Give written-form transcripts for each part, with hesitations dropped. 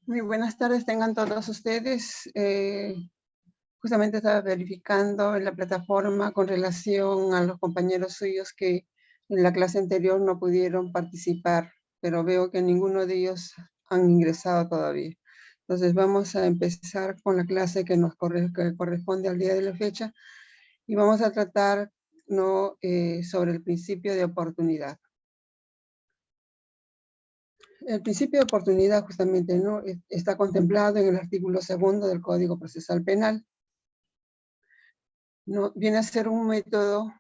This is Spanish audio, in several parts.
Muy buenas tardes, tengan todos ustedes. Justamente estaba verificando en la plataforma con relación a los compañeros suyos que en la clase anterior no pudieron participar, pero veo que ninguno de ellos han ingresado todavía. Entonces vamos a empezar con la clase que que corresponde al día de la fecha y vamos a tratar sobre el principio de oportunidad. El principio de oportunidad justamente está contemplado en el artículo 2 del Código Procesal Penal. Viene a ser un método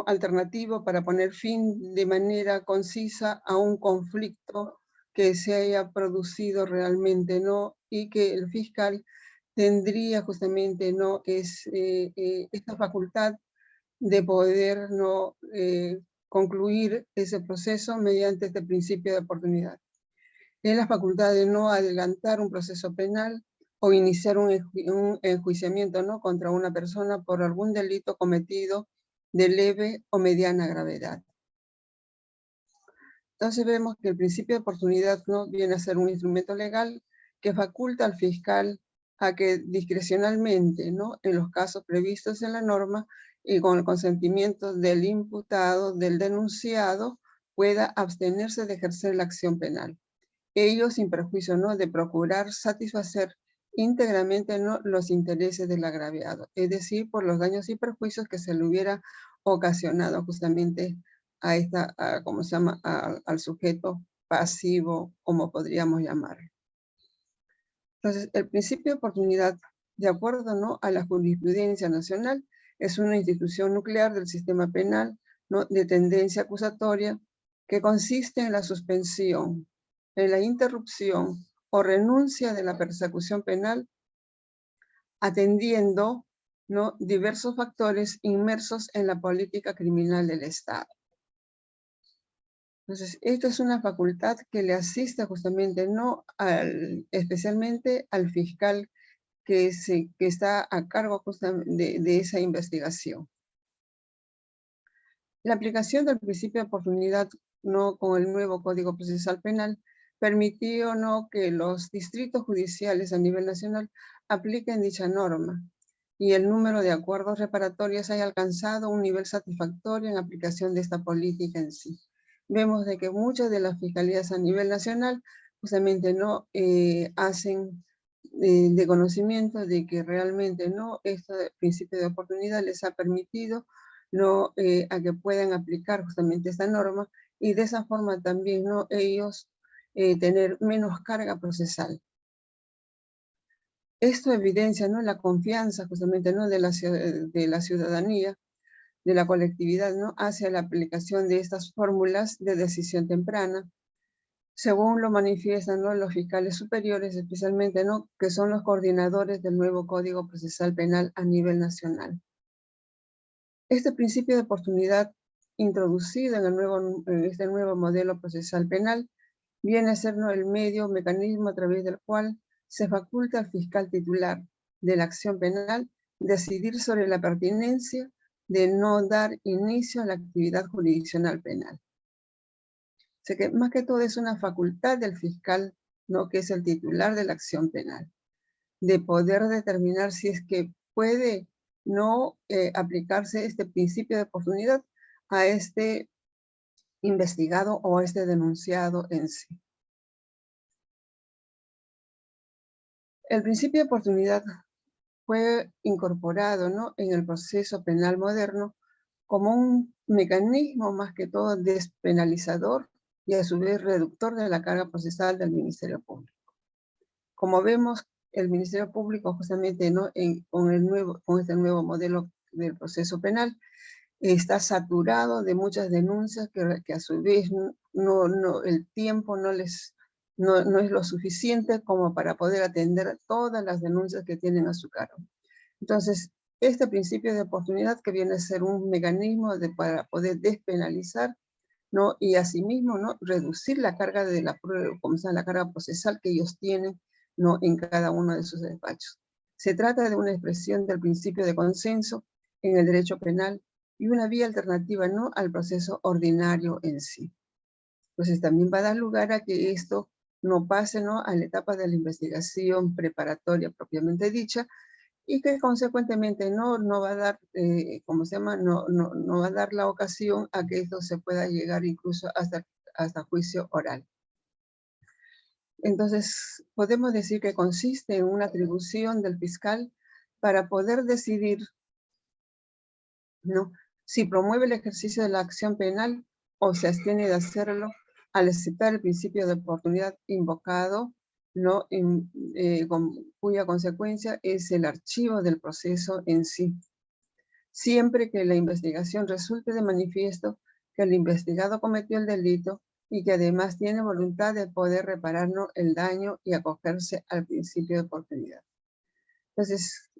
alternativo para poner fin de manera concisa a un conflicto que se haya producido realmente, y que el fiscal tendría justamente esta facultad de poder concluir ese proceso mediante este principio de oportunidad. Es la facultad de no adelantar un proceso penal o iniciar un enjuiciamiento contra una persona por algún delito cometido de leve o mediana gravedad. Entonces vemos que el principio de oportunidad viene a ser un instrumento legal que faculta al fiscal a que discrecionalmente, en los casos previstos en la norma y con el consentimiento del imputado, del denunciado, pueda abstenerse de ejercer la acción penal. Ello sin perjuicio de procurar satisfacer íntegramente los intereses del agraviado, es decir, por los daños y perjuicios que se le hubiera ocasionado justamente al sujeto pasivo, como podríamos llamarlo. Entonces, el principio de oportunidad, de acuerdo a la jurisprudencia nacional, es una institución nuclear del sistema penal de tendencia acusatoria que consiste en la suspensión, en la interrupción o renuncia de la persecución penal, atendiendo diversos factores inmersos en la política criminal del Estado. Entonces, esta es una facultad que le asiste justamente, especialmente al fiscal que está a cargo justamente de esa investigación. La aplicación del principio de oportunidad con el nuevo Código Procesal Penal permitió que los distritos judiciales a nivel nacional apliquen dicha norma y el número de acuerdos reparatorios haya alcanzado un nivel satisfactorio en aplicación de esta política en sí. Vemos de que muchas de las fiscalías a nivel nacional justamente hacen de conocimiento de que realmente este principio de oportunidad les ha permitido a que puedan aplicar justamente esta norma y de esa forma también ellos tener menos carga procesal. Esto evidencia la confianza justamente de la ciudadanía, de la colectividad hacia la aplicación de estas fórmulas de decisión temprana, según lo manifiestan los fiscales superiores, especialmente que son los coordinadores del nuevo Código Procesal Penal a nivel nacional. Este principio de oportunidad introducido en este nuevo modelo procesal penal viene a ser el mecanismo a través del cual se faculta al fiscal titular de la acción penal decidir sobre la pertinencia de no dar inicio a la actividad jurisdiccional penal. O sea que más que todo es una facultad del fiscal, que es el titular de la acción penal, de poder determinar si es que puede aplicarse este principio de oportunidad a este investigado o a este denunciado en sí. El principio de oportunidad fue incorporado en el proceso penal moderno como un mecanismo más que todo despenalizador y a su vez reductor de la carga procesal del Ministerio Público. Como vemos, el Ministerio Público justamente con este nuevo modelo del proceso penal está saturado de muchas denuncias que a su vez el tiempo no es lo suficiente como para poder atender todas las denuncias que tienen a su cargo. Entonces, este principio de oportunidad que viene a ser un mecanismo para poder despenalizar y asimismo reducir la carga de la carga procesal que ellos tienen en cada uno de sus despachos. Se trata de una expresión del principio de consenso en el derecho penal y una vía alternativa al proceso ordinario en sí. Entonces también va a dar lugar a que esto no pase, ¿no?, a la etapa de la investigación preparatoria propiamente dicha, y que consecuentemente no va a dar, no va a dar la ocasión a que esto se pueda llegar incluso hasta juicio oral. Entonces, podemos decir que consiste en una atribución del fiscal para poder decidir, ¿no?, si promueve el ejercicio de la acción penal o se abstiene de hacerlo al aceptar el principio de oportunidad invocado, ¿no?, cuya consecuencia es el archivo del proceso en sí, siempre que la investigación resulte de manifiesto que el investigado cometió el delito y que además tiene voluntad de poder reparar, ¿no?, el daño y acogerse al principio de oportunidad. Entonces,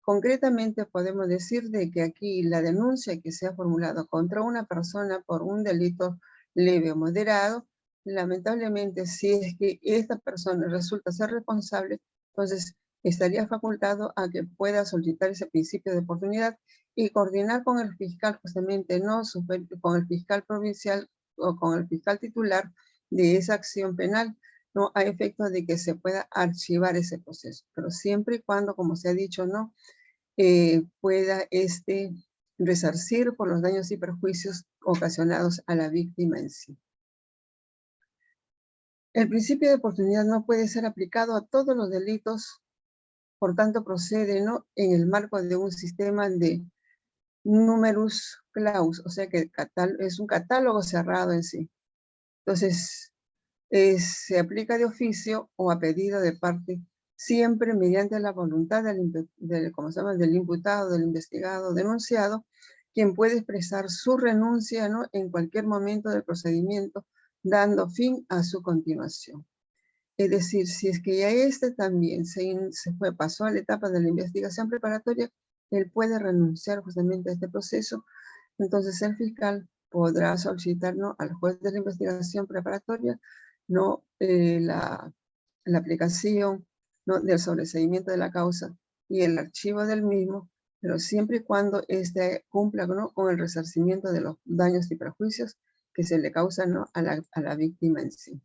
concretamente podemos decir de que aquí la denuncia que se ha formulado contra una persona por un delito leve o moderado, lamentablemente, si es que esta persona resulta ser responsable, entonces estaría facultado a que pueda solicitar ese principio de oportunidad y coordinar con el fiscal, justamente, no con el fiscal provincial o con el fiscal titular de esa acción penal, no a efecto de que se pueda archivar ese proceso, pero siempre y cuando, como se ha dicho, no pueda resarcir por los daños y perjuicios ocasionados a la víctima en sí. El principio de oportunidad no puede ser aplicado a todos los delitos, por tanto procede, ¿no?, en el marco de un sistema de numerus claus, o sea que es un catálogo cerrado en sí. Entonces, se aplica de oficio o a pedido de parte, siempre mediante la voluntad del imputado, del investigado, denunciado, quien puede expresar su renuncia, ¿no?, en cualquier momento del procedimiento, dando fin a su continuación. Es decir, si es que ya también pasó a la etapa de la investigación preparatoria, él puede renunciar justamente a este proceso. Entonces el fiscal podrá solicitar, ¿no?, al juez de la investigación preparatoria, ¿no?, la aplicación, ¿no?, del sobreseimiento de la causa y el archivo del mismo, pero siempre y cuando cumpla, ¿no?, con el resarcimiento de los daños y perjuicios que se le causan, ¿no?, a la víctima en sí.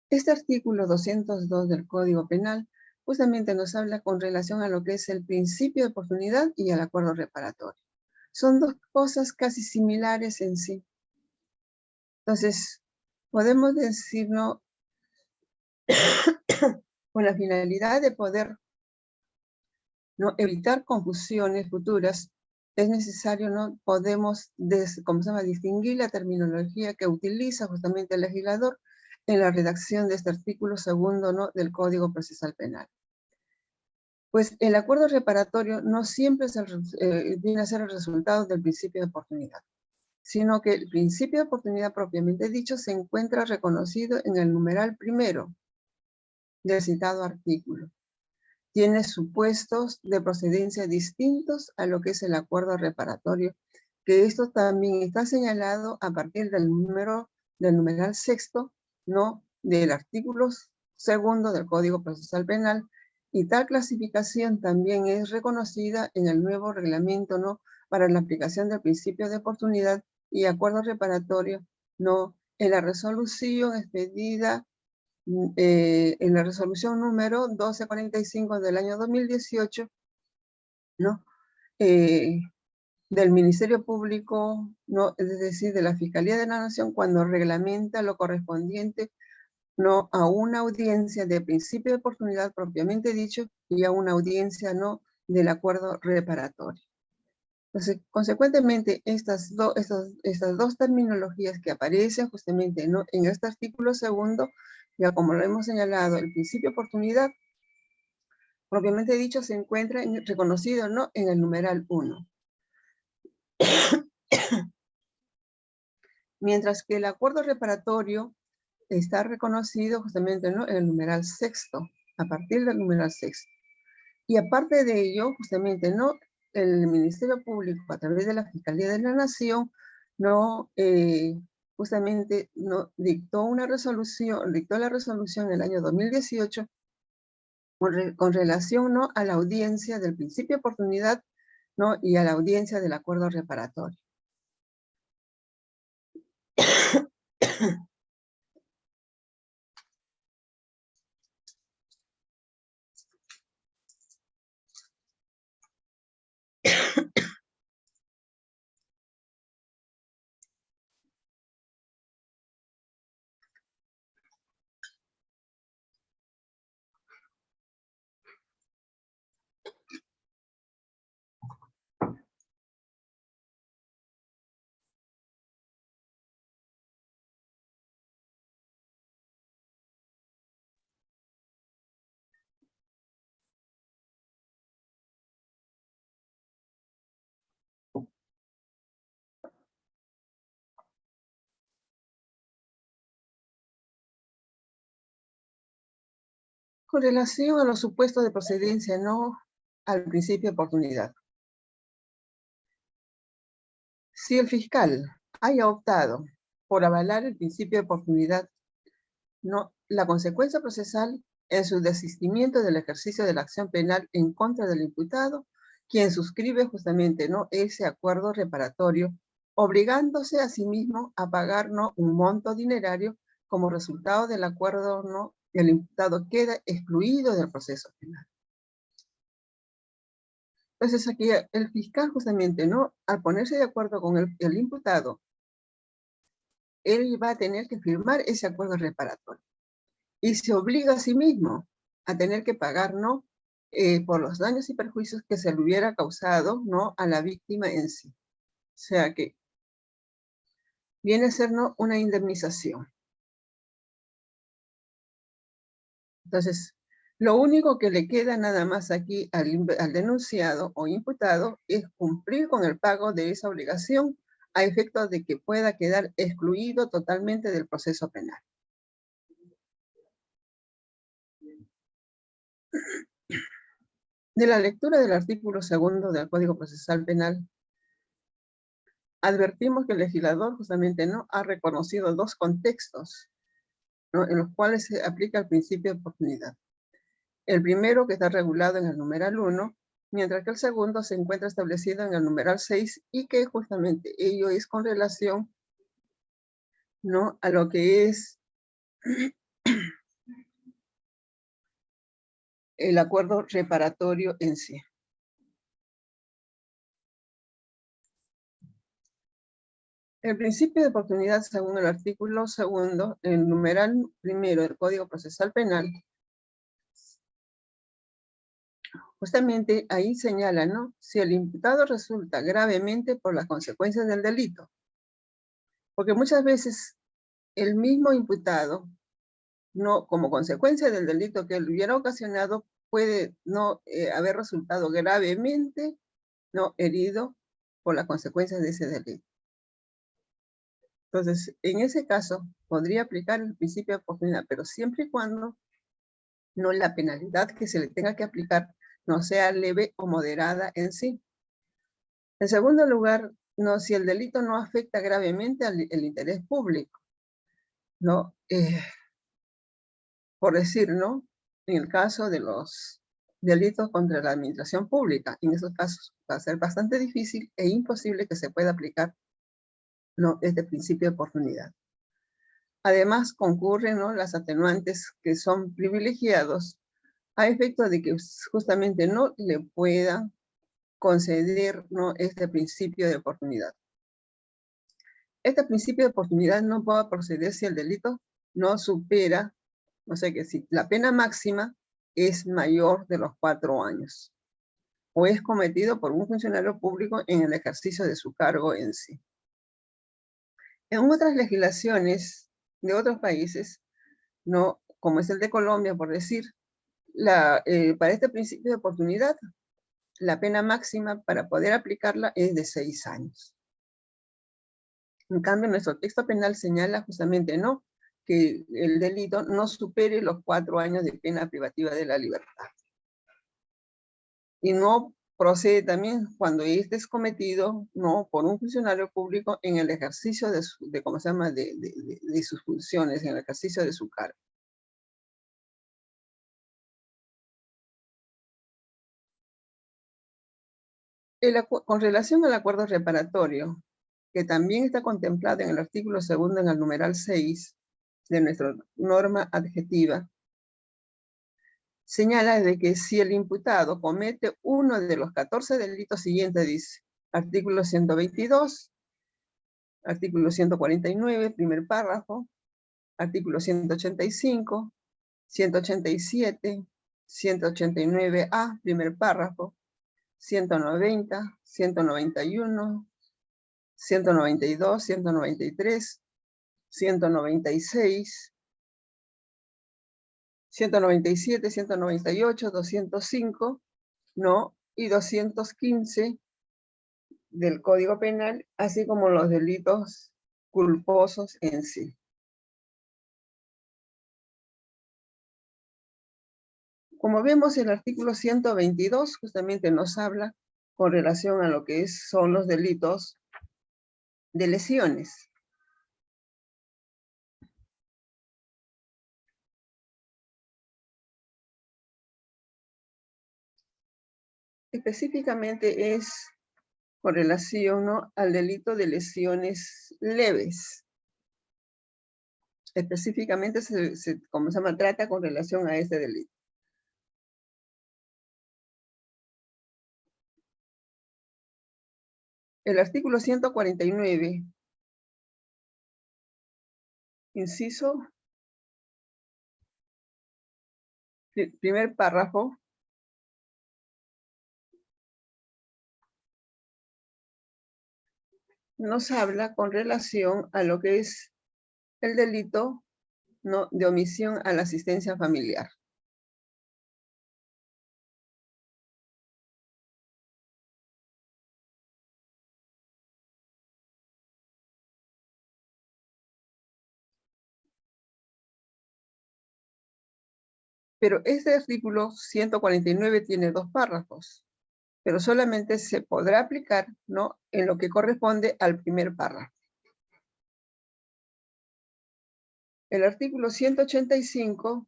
Este artículo 202 del Código Penal justamente nos habla con relación a lo que es el principio de oportunidad y el acuerdo reparatorio. Son dos cosas casi similares en sí. Entonces, podemos decir, ¿no?, con la finalidad de poder, ¿no?, evitar confusiones futuras, es necesario, ¿no?, podemos distinguir la terminología que utiliza justamente el legislador en la redacción de este artículo segundo, ¿no?, del Código Procesal Penal. Pues el acuerdo reparatorio no siempre viene a ser el resultado del principio de oportunidad, sino que el principio de oportunidad propiamente dicho se encuentra reconocido en el numeral primero del citado artículo. Tiene supuestos de procedencia distintos a lo que es el acuerdo reparatorio, que esto también está señalado a partir del numeral sexto, ¿no?, del artículo segundo del Código Procesal Penal, y tal clasificación también es reconocida en el nuevo reglamento, ¿no?, para la aplicación del principio de oportunidad y acuerdo reparatorio, ¿no?, en la resolución expedida en la resolución número 1245 del año 2018, ¿no?, del Ministerio Público, ¿no?, es decir, de la Fiscalía de la Nación, cuando reglamenta lo correspondiente, ¿no?, a una audiencia de principio de oportunidad propiamente dicho y a una audiencia, ¿no?, del acuerdo reparatorio. Entonces, consecuentemente, estas dos terminologías que aparecen justamente, ¿no?, en este artículo segundo, ya como lo hemos señalado, el principio de oportunidad, propiamente dicho, se encuentra reconocido, ¿no?, en el numeral 1. Mientras que el acuerdo reparatorio está reconocido justamente, ¿no?, en el numeral sexto, a partir del numeral sexto. Y aparte de ello, justamente, ¿no?, el Ministerio Público, a través de la Fiscalía de la Nación, ¿no?, justamente, ¿no?, dictó la resolución en el año 2018 con relación, ¿no?, a la audiencia del principio de oportunidad, ¿no?, y a la audiencia del acuerdo reparatorio. Con relación a los supuestos de procedencia, no al principio de oportunidad. Si el fiscal haya optado por avalar el principio de oportunidad, no, la consecuencia procesal es su desistimiento del ejercicio de la acción penal en contra del imputado, quien suscribe justamente ¿no? ese acuerdo reparatorio, obligándose a sí mismo a pagar ¿no? un monto dinerario como resultado del acuerdo, ¿no? El imputado queda excluido del proceso penal. Entonces aquí el fiscal justamente, ¿no? Al ponerse de acuerdo con el imputado, él va a tener que firmar ese acuerdo reparatorio y se obliga a sí mismo a tener que pagar, ¿no? Por los daños y perjuicios que se le hubiera causado, ¿no? A la víctima en sí. O sea que viene a ser, ¿no? Una indemnización. Entonces, lo único que le queda nada más aquí al denunciado o imputado es cumplir con el pago de esa obligación a efectos de que pueda quedar excluido totalmente del proceso penal. De la lectura del artículo 2 del Código Procesal Penal, advertimos que el legislador justamente no ha reconocido dos contextos, ¿no? En los cuales se aplica el principio de oportunidad. El primero, que está regulado en el numeral 1, mientras que el segundo se encuentra establecido en el numeral 6 y que justamente ello es con relación, ¿no? A lo que es el acuerdo reparatorio en sí. El principio de oportunidad, según el artículo 2, el numeral 1 del Código Procesal Penal, justamente ahí señala, ¿no? Si el imputado resulta gravemente por las consecuencias del delito. Porque muchas veces el mismo imputado, no, como consecuencia del delito que él hubiera ocasionado, puede no haber resultado gravemente no herido por las consecuencias de ese delito. Entonces, en ese caso, podría aplicar el principio de oportunidad, pero siempre y cuando no la penalidad que se le tenga que aplicar no sea leve o moderada en sí. En segundo lugar, no, si el delito no afecta gravemente el interés público, ¿no? Por decir, ¿no? En el caso de los delitos contra la administración pública, en esos casos va a ser bastante difícil e imposible que se pueda aplicar, ¿no? Este principio de oportunidad. Además, concurren, ¿no? Las atenuantes que son privilegiados a efecto de que justamente no le pueda conceder, ¿no? Este principio de oportunidad. Este principio de oportunidad no puede proceder si el delito no supera, o sea que si la pena máxima es mayor de los 4 años o es cometido por un funcionario público en el ejercicio de su cargo en sí. En otras legislaciones de otros países, no, como es el de Colombia, por decir, para este principio de oportunidad, la pena máxima para poder aplicarla es de 6 años. En cambio, nuestro texto penal señala justamente, ¿no?, que el delito no supere los 4 años de pena privativa de la libertad. Y no procede también cuando este es cometido, ¿no?, por un funcionario público en el ejercicio de sus funciones, en el ejercicio de su cargo. Con relación al acuerdo reparatorio, que también está contemplado en el artículo 2 en el numeral 6 de nuestra norma adjetiva, señala de que si el imputado comete uno de los 14 delitos siguientes, dice, artículo 122, artículo 149, primer párrafo, artículo 185, 187, 189A, primer párrafo, 190, 191, 192, 193, 196, 197, 198, 205, ¿no? Y 215 del Código Penal, así como los delitos culposos en sí. Como vemos, el artículo 122 justamente nos habla con relación a lo que son los delitos de lesiones. Específicamente es con relación, ¿no?, al delito de lesiones leves. Específicamente como se llama, trata con relación a este delito. El artículo 149, inciso, primer párrafo, nos habla con relación a lo que es el delito, ¿no?, de omisión a la asistencia familiar. Pero este artículo 149 tiene 2 párrafos, pero solamente se podrá aplicar, ¿no?, en lo que corresponde al primer párrafo. El artículo 185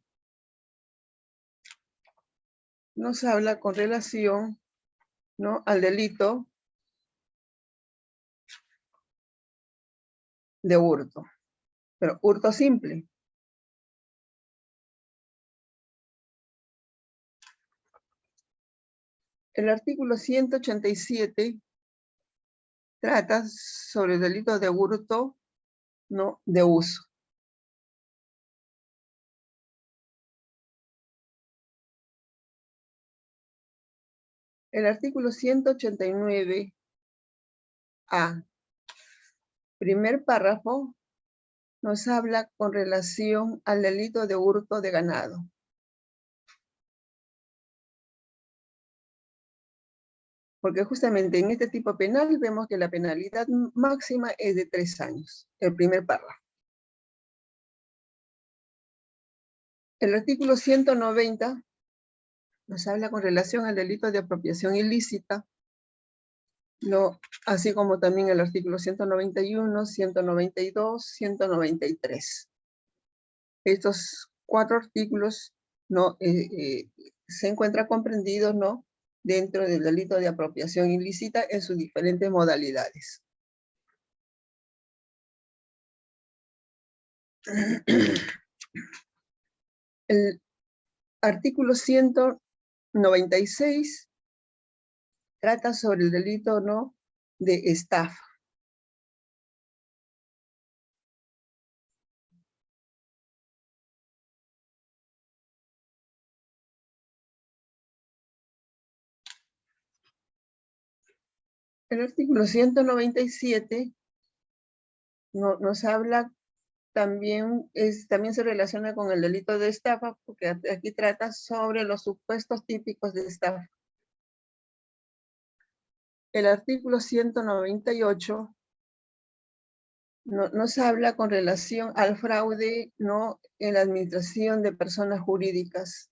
nos habla con relación, ¿no?, al delito de hurto, pero hurto simple. El artículo 187 trata sobre el delito de hurto, ¿no?, de uso. El artículo 189A, primer párrafo, nos habla con relación al delito de hurto de ganado. Porque justamente en este tipo penal vemos que la penalidad máxima es de 3 años, el primer párrafo. El artículo 190 nos habla con relación al delito de apropiación ilícita, así como también el artículo 191, 192, 193. Estos 4 artículos, ¿no?, se encuentran comprendidos, ¿no?, dentro del delito de apropiación ilícita en sus diferentes modalidades. El artículo 196 trata sobre el delito, ¿no?, de estafa. El artículo 197 nos habla también se relaciona con el delito de estafa, porque aquí trata sobre los supuestos típicos de estafa. El artículo 198 nos habla con relación al fraude, ¿no?, en la administración de personas jurídicas.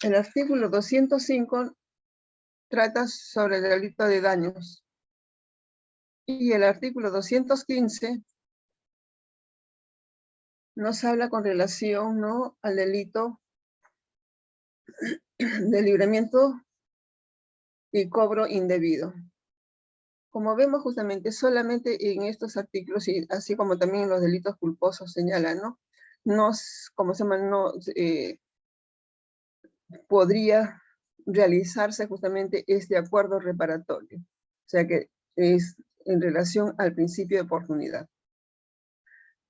El artículo 205 trata sobre el delito de daños. Y el artículo 215 nos habla con relación, ¿no?, al delito de libramiento y cobro indebido. Como vemos justamente, solamente en estos artículos, y así como también en los delitos culposos señalan, ¿no?, podría realizarse justamente este acuerdo reparatorio. O sea que es en relación al principio de oportunidad.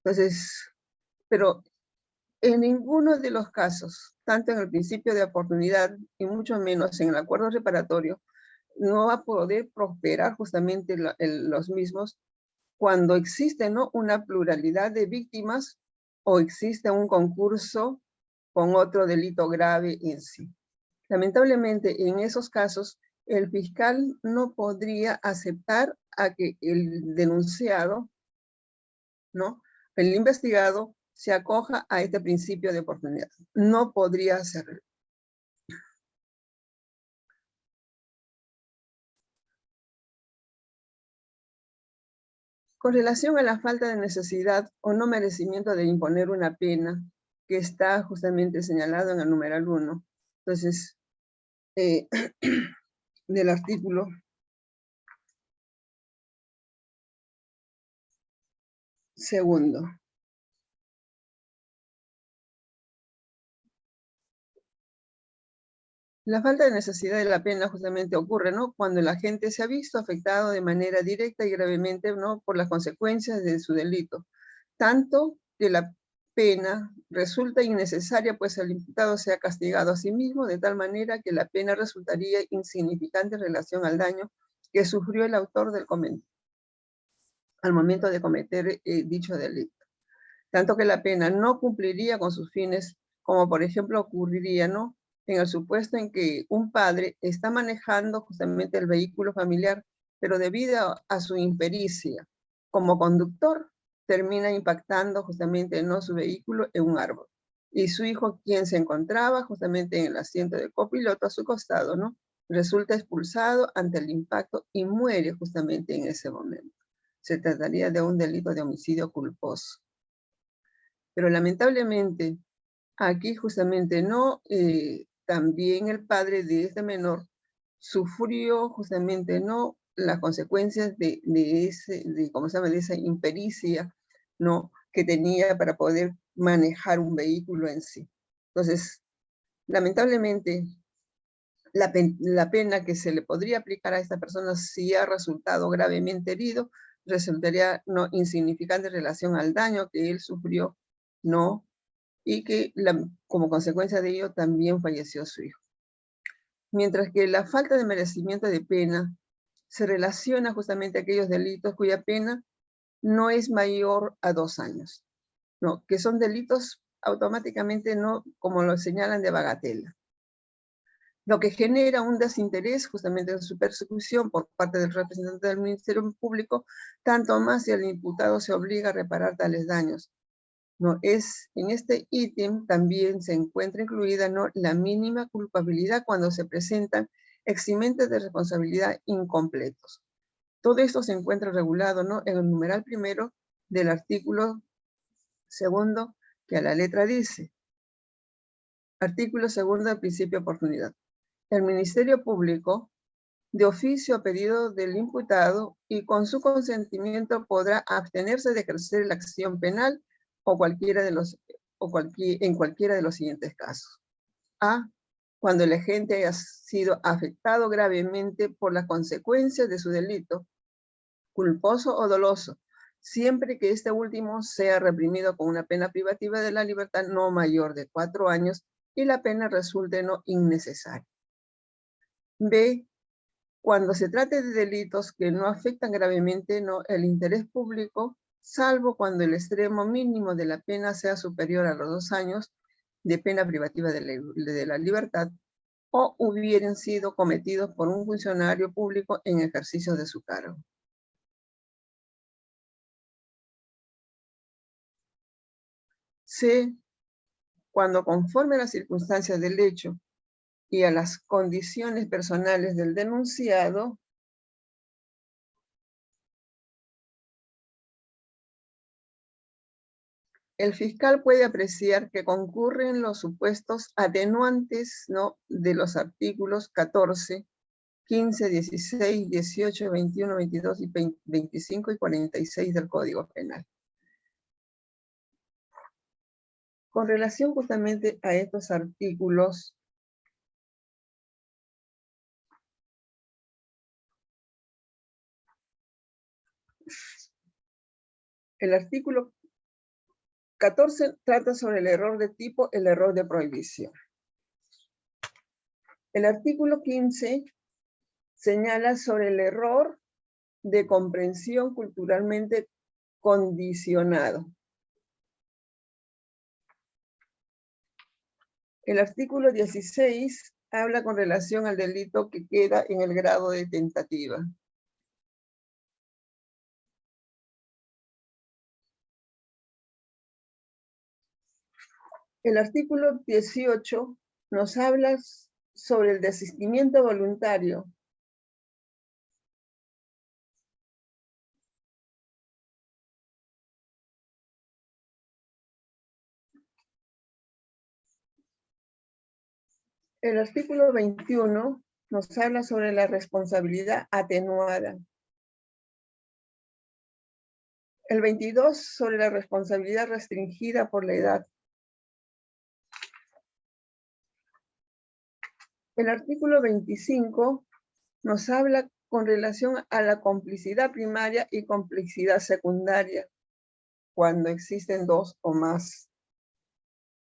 Entonces, pero en ninguno de los casos, tanto en el principio de oportunidad y mucho menos en el acuerdo reparatorio, no va a poder prosperar justamente los mismos cuando existe, ¿no?, una pluralidad de víctimas o existe un concurso con otro delito grave en sí. Lamentablemente, en esos casos, el fiscal no podría aceptar a que el denunciado, ¿no?, el investigado, se acoja a este principio de oportunidad. No podría hacerlo. Con relación a la falta de necesidad o no merecimiento de imponer una pena, que está justamente señalado en el numeral 1, entonces, del artículo segundo. La falta de necesidad de la pena justamente ocurre, ¿no?, cuando el agente se ha visto afectado de manera directa y gravemente, ¿no?, por las consecuencias de su delito, tanto que la pena resulta innecesaria, pues el imputado se ha castigado a sí mismo de tal manera que la pena resultaría insignificante en relación al daño que sufrió el autor del al momento de cometer dicho delito. Tanto que la pena no cumpliría con sus fines, como por ejemplo ocurriría, ¿no?, en el supuesto en que un padre está manejando justamente el vehículo familiar, pero debido a su impericia como conductor, termina impactando justamente, ¿no?, su vehículo en un árbol. Y su hijo, quien se encontraba justamente en el asiento de copiloto a su costado, ¿no?, resulta expulsado ante el impacto y muere justamente en ese momento. Se trataría de un delito de homicidio culposo. Pero lamentablemente, aquí justamente no, también el padre de este menor sufrió justamente no las consecuencias ¿cómo se llama?, de esa impericia, ¿no?, que tenía para poder manejar un vehículo en sí. Entonces, lamentablemente, la pena que se le podría aplicar a esta persona, si ha resultado gravemente herido, resultaría no insignificante en relación al daño que él sufrió, ¿no?, y que como consecuencia de ello también falleció su hijo. Mientras que la falta de merecimiento de pena se relaciona justamente a aquellos delitos cuya pena no es mayor a 2 años, ¿no?, que son delitos automáticamente, no, como lo señalan, de bagatela, lo que genera un desinterés justamente en su persecución por parte del representante del Ministerio Público, tanto más si el imputado se obliga a reparar tales daños. No, en este ítem también se encuentra incluida, ¿no?, la mínima culpabilidad cuando se presentan eximentes de responsabilidad incompletos. Todo esto se encuentra regulado, ¿no?, en el numeral primero del artículo segundo, que a la letra dice: artículo segundo del principio de oportunidad. El Ministerio Público, de oficio a pedido del imputado y con su consentimiento, podrá abstenerse de ejercer la acción penal en cualquiera de los siguientes casos. A, cuando el agente haya sido afectado gravemente por las consecuencias de su delito, culposo o doloso, siempre que este último sea reprimido con una pena privativa de la libertad no mayor de 4 años y la pena resulte no innecesaria. B, cuando se trate de delitos que no afectan gravemente, ¿no?, el interés público, salvo cuando el extremo mínimo de la pena sea superior a los 2 años de pena privativa de la libertad, o hubieran sido cometidos por un funcionario público en ejercicio de su cargo. C, cuando conforme a las circunstancias del hecho y a las condiciones personales del denunciado, el fiscal puede apreciar que concurren los supuestos atenuantes, ¿no?, de los artículos 14, 15, 16, 18, 21, 22, 25 y 46 del Código Penal. Con relación justamente a estos artículos, el artículo 14 trata sobre el error de tipo, el error de prohibición. El artículo 15 señala sobre el error de comprensión culturalmente condicionado. El artículo 16 habla con relación al delito que queda en el grado de tentativa. El artículo 18 nos habla sobre el desistimiento voluntario. El artículo 21 nos habla sobre la responsabilidad atenuada. El 22 sobre la responsabilidad restringida por la edad. El artículo 25 nos habla con relación a la complicidad primaria y complicidad secundaria, cuando existen dos o más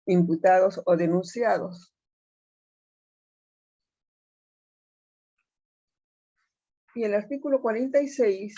imputados o denunciados. Y el artículo 46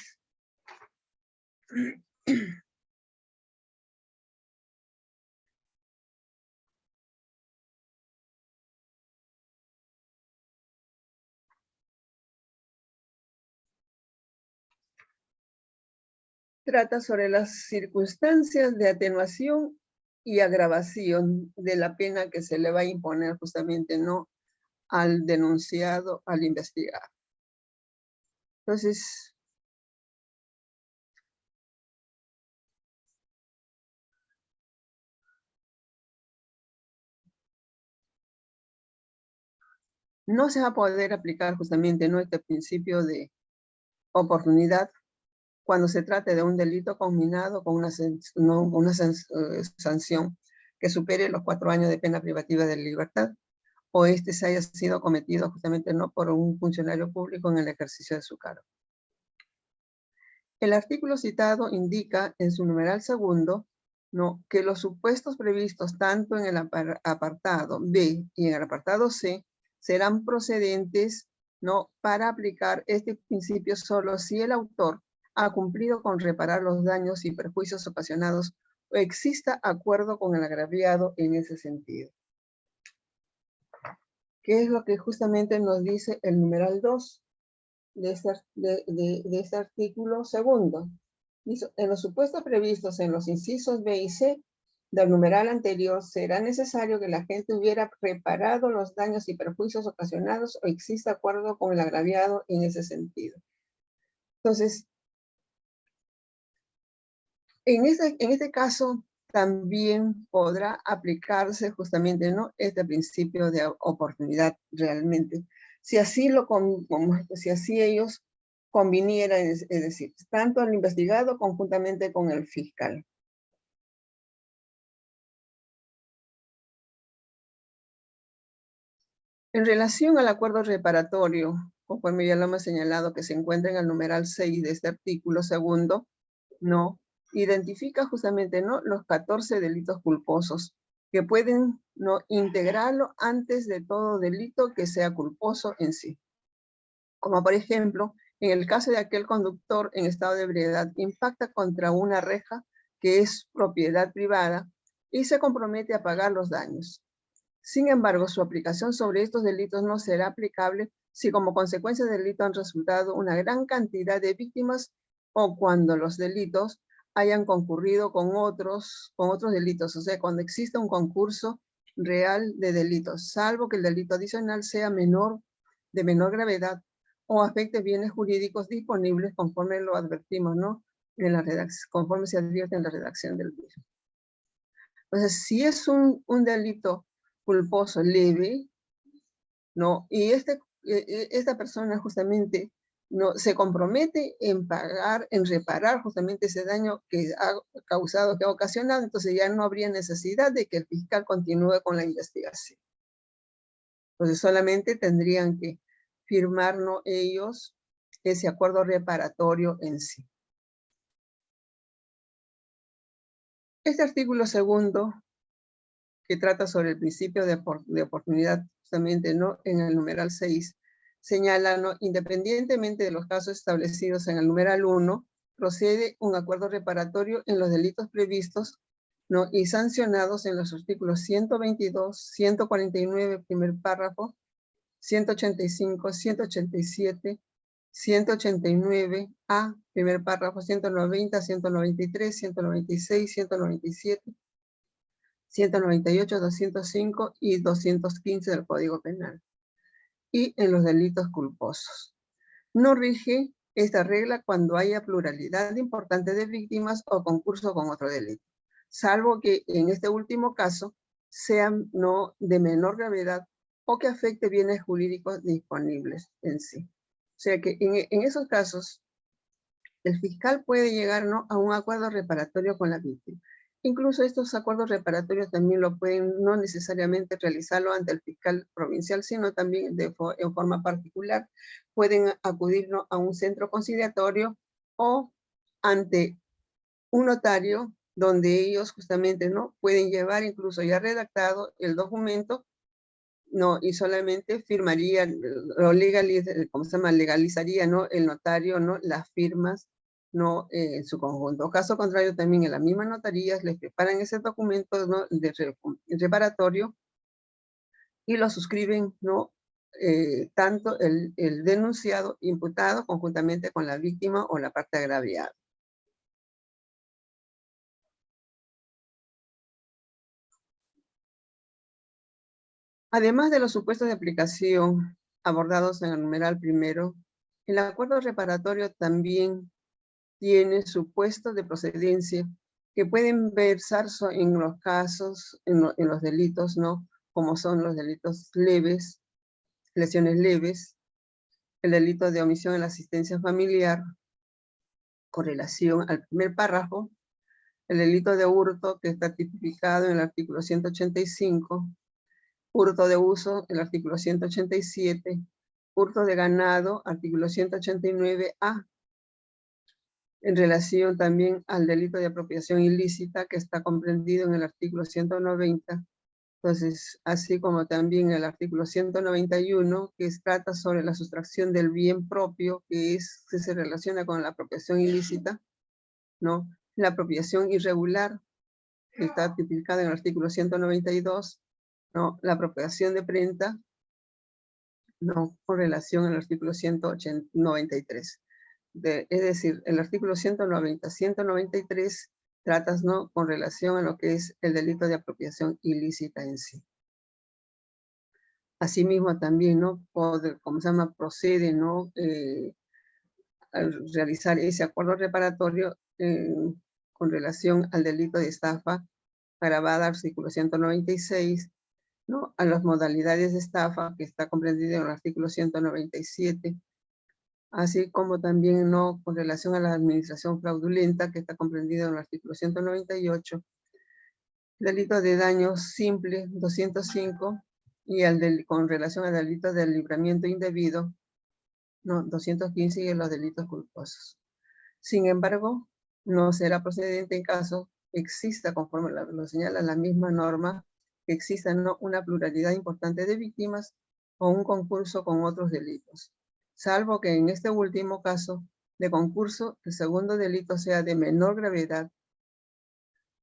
trata sobre las circunstancias de atenuación y agravación de la pena que se le va a imponer justamente no al denunciado, al investigado. Entonces, no se va a poder aplicar justamente no este principio de oportunidad cuando se trate de un delito combinado con una sanción que supere los 4 años de pena privativa de libertad, o este se haya sido cometido justamente no por un funcionario público en el ejercicio de su cargo. El artículo citado indica en su numeral segundo ¿no? que los supuestos previstos tanto en el apartado B y en el apartado C serán procedentes ¿no? para aplicar este principio solo si el autor ha cumplido con reparar los daños y perjuicios ocasionados o exista acuerdo con el agraviado en ese sentido. ¿Qué es lo que justamente nos dice el numeral 2 de este artículo segundo? En los supuestos previstos en los incisos B y C del numeral anterior, será necesario que la gente hubiera reparado los daños y perjuicios ocasionados o exista acuerdo con el agraviado en ese sentido. Entonces, en este caso también podrá aplicarse justamente ¿no? este principio de oportunidad realmente. Si así ellos convinieran, es decir, tanto al investigado conjuntamente con el fiscal. En relación al acuerdo reparatorio, conforme ya lo hemos señalado, que se encuentra en el numeral 6 de este artículo segundo, ¿no? Identifica justamente ¿no? los 14 delitos culposos que pueden ¿no? integrarlo antes de todo delito que sea culposo en sí. Como por ejemplo, en el caso de aquel conductor en estado de ebriedad impacta contra una reja que es propiedad privada y se compromete a pagar los daños. Sin embargo, su aplicación sobre estos delitos no será aplicable si como consecuencia del delito han resultado una gran cantidad de víctimas o cuando los delitos hayan concurrido con otros delitos, o sea, cuando existe un concurso real de delitos, salvo que el delito adicional sea de menor gravedad o afecte bienes jurídicos disponibles conforme lo advertimos, ¿no? Conforme se advierte en la redacción del mismo. Entonces, si es un delito culposo leve, ¿no? Y esta persona justamente no se compromete en pagar, en reparar justamente ese daño que ha causado, que ha ocasionado, entonces ya no habría necesidad de que el fiscal continúe con la investigación. Entonces solamente tendrían que firmar ¿no? ellos ese acuerdo reparatorio en sí. Este artículo segundo, que trata sobre el principio de oportunidad, justamente ¿no? en el numeral 6, señala, ¿no? independientemente de los casos establecidos en el numeral 1, procede un acuerdo reparatorio en los delitos previstos ¿no? Y sancionados en los artículos 122, 149, primer párrafo, 185, 187, 189A, primer párrafo, 190, 193, 196, 197, 198, 205 y 215 del Código Penal. Y en los delitos culposos. No rige esta regla cuando haya pluralidad importante de víctimas o concurso con otro delito, salvo que en este último caso sean no de menor gravedad o que afecte bienes jurídicos disponibles en sí. O sea que en esos casos, el fiscal puede llegar, ¿no?, a un acuerdo reparatorio con la víctima. Incluso estos acuerdos reparatorios también lo pueden no necesariamente realizarlo ante el fiscal provincial, sino también en forma particular. Pueden acudir, ¿no?, a un centro conciliatorio o ante un notario donde ellos justamente, ¿no?, pueden llevar incluso ya redactado el documento, ¿no?, y solamente firmarían, legalizaría, ¿no?, el notario, ¿no?, las firmas, ¿no?, en su conjunto. Caso contrario, también en las mismas notarías les preparan ese documento, ¿no?, de reparatorio y lo suscriben, ¿no?, tanto el denunciado, imputado, conjuntamente con la víctima o la parte agraviada. Además de los supuestos de aplicación abordados en el numeral primero, el acuerdo reparatorio también tiene supuestos de procedencia que pueden versar en los casos, en los delitos, ¿no?, como son los delitos leves, lesiones leves, el delito de omisión en la asistencia familiar, con relación al primer párrafo, el delito de hurto que está tipificado en el artículo 185, hurto de uso, el artículo 187, hurto de ganado, artículo 189A, en relación también al delito de apropiación ilícita que está comprendido en el artículo 190, entonces, así como también el artículo 191, que trata sobre la sustracción del bien propio, que se relaciona con la apropiación ilícita, ¿no? La apropiación irregular, que está tipificada en el artículo 192, ¿no? La apropiación de prenda, no, con relación al artículo 193. Es decir, el artículo 190, 193 tratas, ¿no?, con relación a lo que es el delito de apropiación ilícita en sí. Asimismo también, ¿no?, como se llama, procede, ¿no?, al realizar ese acuerdo reparatorio con relación al delito de estafa agravada, artículo 196, ¿no?, a las modalidades de estafa que está comprendido en el artículo 197, así como también, ¿no?, con relación a la administración fraudulenta que está comprendido en el artículo 198, delito de daños simples, 205, y con relación al delito del libramiento indebido, no, 215, y en los delitos culposos. Sin embargo, no será procedente en caso exista, conforme lo señala la misma norma, que exista, ¿no?, una pluralidad importante de víctimas o un concurso con otros delitos, salvo que en este último caso de concurso, el segundo delito sea de menor gravedad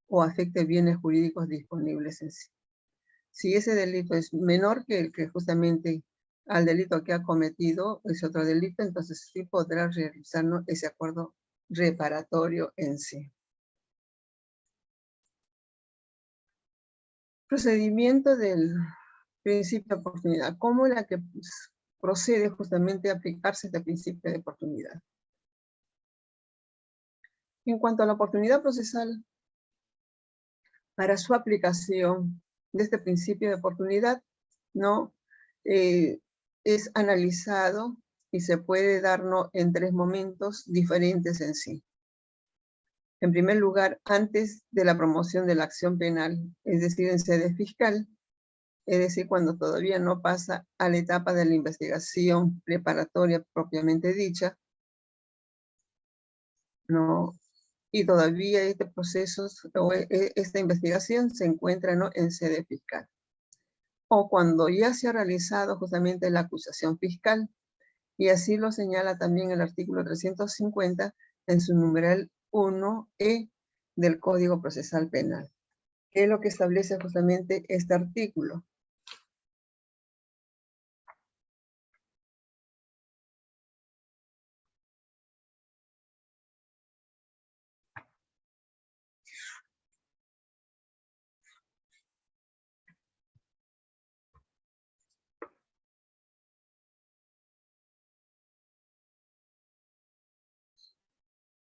o afecte bienes jurídicos disponibles en sí. Si ese delito es menor que el que justamente al delito que ha cometido es otro delito, entonces sí podrá realizar, ¿no?, ese acuerdo reparatorio en sí. Procedimiento del principio de oportunidad. ¿Cómo es la que procede justamente a aplicarse este principio de oportunidad? En cuanto a la oportunidad procesal, para su aplicación de este principio de oportunidad, ¿no?, es analizado y se puede dar, ¿no?, en tres momentos diferentes en sí. En primer lugar, antes de la promoción de la acción penal, es decir, en sede fiscal, es decir, cuando todavía no pasa a la etapa de la investigación preparatoria propiamente dicha, ¿no?, y todavía este proceso o esta investigación se encuentra, ¿no?, en sede fiscal. O cuando ya se ha realizado justamente la acusación fiscal, y así lo señala también el artículo 350 en su numeral 1E del Código Procesal Penal. ¿Qué es lo que establece justamente este artículo?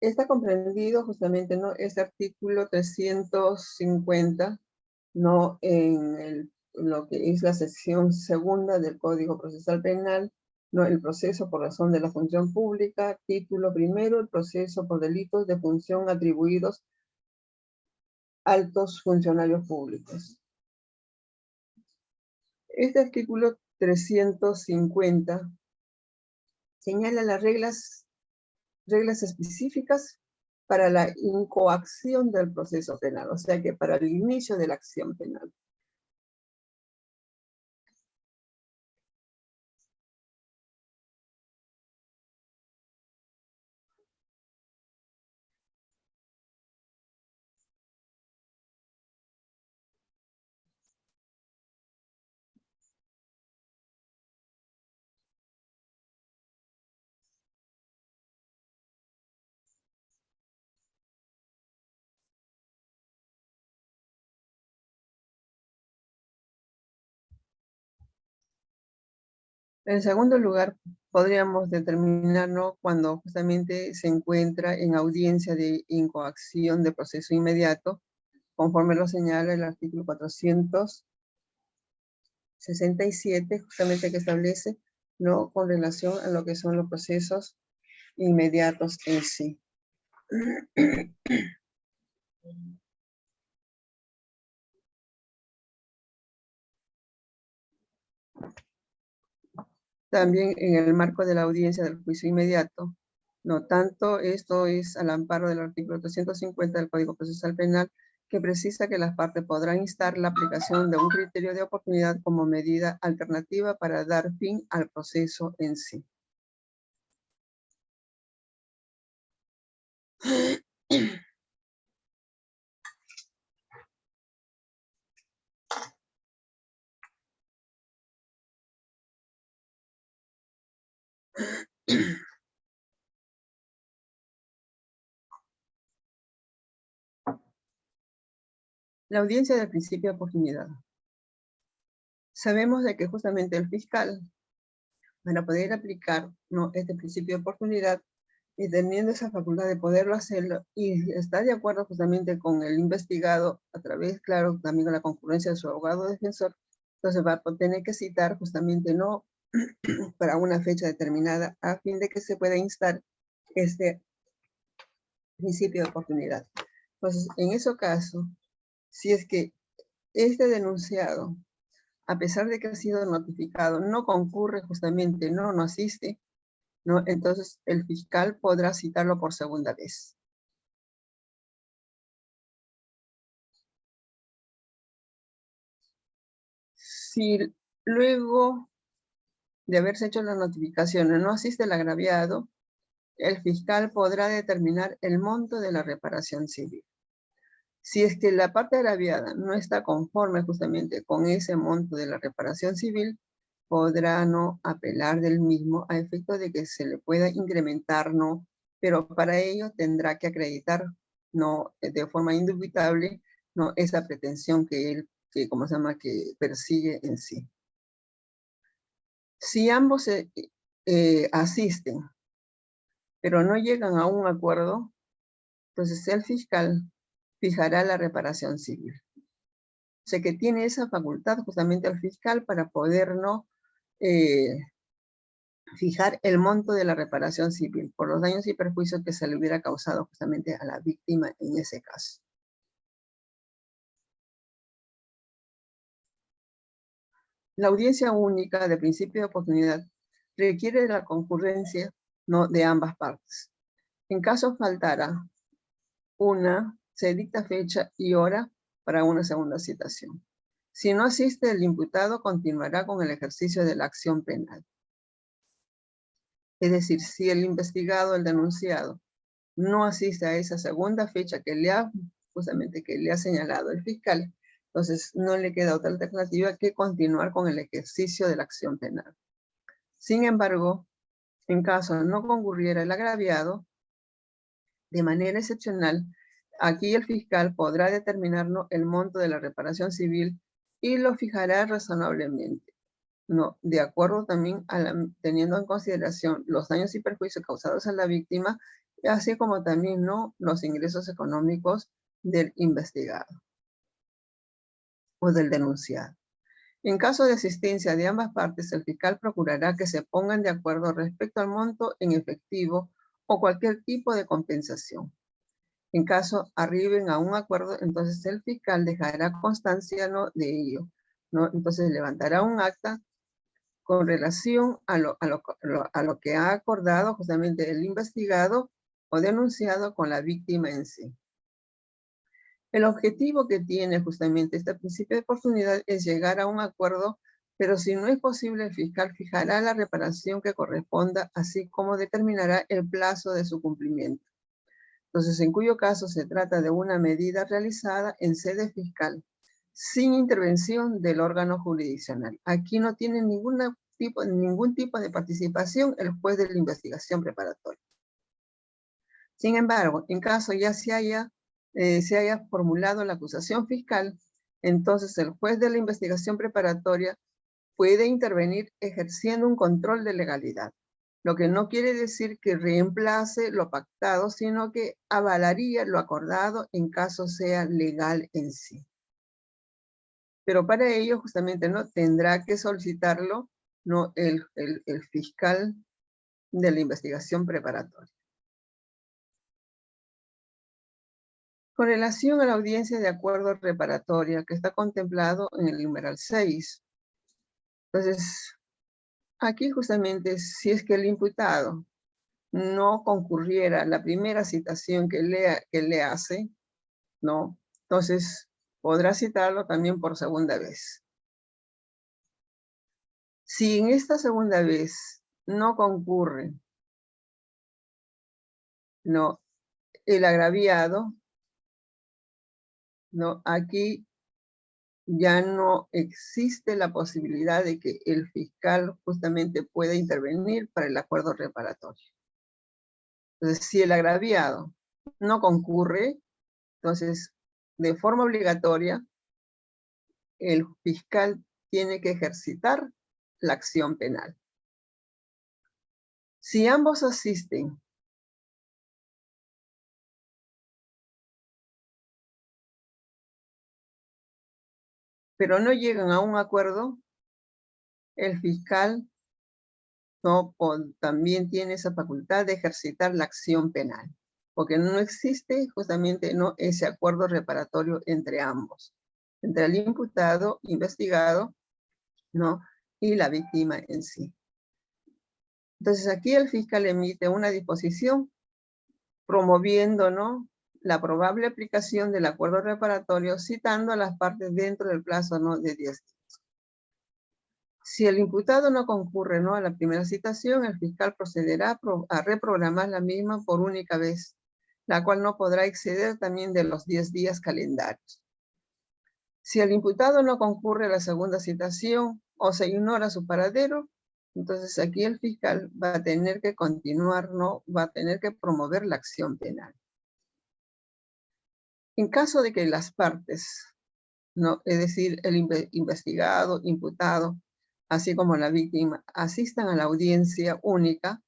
Está comprendido justamente, ¿no?, este artículo 350, ¿no?, en lo que es la sección segunda del Código Procesal Penal, ¿no?, el proceso por razón de la función pública, título primero, el proceso por delitos de función atribuidos a altos funcionarios públicos. Este artículo 350 señala las reglas específicas para la incoacción del proceso penal, o sea que para el inicio de la acción penal. En segundo lugar, podríamos determinar, ¿no?, cuando justamente se encuentra en audiencia de incoacción de proceso inmediato, conforme lo señala el artículo 467, justamente que establece, ¿no?, con relación a lo que son los procesos inmediatos en sí. También en el marco de la audiencia del juicio inmediato, no tanto esto es al amparo del artículo 350 del Código Procesal Penal, que precisa que las partes podrán instar la aplicación de un criterio de oportunidad como medida alternativa para dar fin al proceso en sí. La audiencia del principio de oportunidad. Sabemos de que justamente el fiscal, para poder aplicar, ¿no?, este principio de oportunidad, y teniendo esa facultad de poderlo hacerlo, y está de acuerdo justamente con el investigado, a través, claro, también con la concurrencia de su abogado defensor, entonces va a tener que citar justamente, no para una fecha determinada, a fin de que se pueda instar este principio de oportunidad. Entonces, en ese caso, si es que este denunciado, a pesar de que ha sido notificado, no concurre justamente, no asiste, ¿no?, entonces el fiscal podrá citarlo por segunda vez. Si luego de haberse hecho las notificaciones no asiste el agraviado, el fiscal podrá determinar el monto de la reparación civil. Si es que la parte agraviada no está conforme justamente con ese monto de la reparación civil, podrá no apelar del mismo a efecto de que se le pueda incrementar, ¿no? Pero para ello tendrá que acreditar, ¿no?, de forma indubitable, ¿no?, esa pretensión que él, ¿cómo se llama?, que persigue en sí. Si ambos asisten, pero no llegan a un acuerdo, entonces el fiscal fijará la reparación civil. O sea que tiene esa facultad justamente el fiscal para poder, ¿no?, fijar el monto de la reparación civil por los daños y perjuicios que se le hubiera causado justamente a la víctima en ese caso. La audiencia única de principio de oportunidad requiere de la concurrencia, ¿no?, de ambas partes. En caso faltara una, se dicta fecha y hora para una segunda citación. Si no asiste el imputado, continuará con el ejercicio de la acción penal. Es decir, si el investigado, el denunciado, no asiste a esa segunda fecha que le ha justamente que le ha señalado el fiscal. Entonces, no le queda otra alternativa que continuar con el ejercicio de la acción penal. Sin embargo, en caso no concurriera el agraviado, de manera excepcional, aquí el fiscal podrá determinar el monto de la reparación civil y lo fijará razonablemente. De acuerdo también teniendo en consideración los daños y perjuicios causados a la víctima, así como también los ingresos económicos del investigado o del denunciado. En caso de asistencia de ambas partes, el fiscal procurará que se pongan de acuerdo respecto al monto en efectivo o cualquier tipo de compensación. En caso arriben a un acuerdo, entonces el fiscal dejará constancia de ello. Entonces levantará un acta con relación a lo que ha acordado justamente el investigado o denunciado con la víctima en sí. El objetivo que tiene justamente este principio de oportunidad es llegar a un acuerdo, pero si no es posible, el fiscal fijará la reparación que corresponda, así como determinará el plazo de su cumplimiento. Entonces, en cuyo caso se trata de una medida realizada en sede fiscal, sin intervención del órgano jurisdiccional. Aquí no tiene ningún tipo de participación el juez de la investigación preparatoria. Sin embargo, en caso ya se haya formulado la acusación fiscal, entonces el juez de la investigación preparatoria puede intervenir ejerciendo un control de legalidad, lo que no quiere decir que reemplace lo pactado, sino que avalaría lo acordado en caso sea legal en sí. Pero para ello justamente tendrá que solicitarlo el fiscal de la investigación preparatoria. Con relación a la audiencia de acuerdo reparatoria que está contemplado en el numeral 6. Entonces, aquí justamente si es que el imputado no concurriera a la primera citación que le hace, entonces podrá citarlo también por segunda vez. Si en esta segunda vez no concurre, el agraviado, aquí ya no existe la posibilidad de que el fiscal justamente pueda intervenir para el acuerdo reparatorio. Entonces, si el agraviado no concurre, entonces, de forma obligatoria, el fiscal tiene que ejercitar la acción penal. Si ambos asisten, pero no llegan a un acuerdo, el fiscal también tiene esa facultad de ejercitar la acción penal, porque no existe justamente ese acuerdo reparatorio entre ambos, entre el imputado, investigado, y la víctima en sí. Entonces aquí el fiscal emite una disposición promoviendo, la probable aplicación del acuerdo reparatorio, citando a las partes dentro del plazo, de 10 días. Si el imputado no concurre, a la primera citación, el fiscal procederá a reprogramar la misma por única vez, la cual no podrá exceder también de los 10 días calendarios. Si el imputado no concurre a la segunda citación o se ignora su paradero, entonces aquí el fiscal va a tener que continuar, va a tener que promover la acción penal. En caso de que las partes, es decir, el investigado, imputado, así como la víctima, asistan a la audiencia única,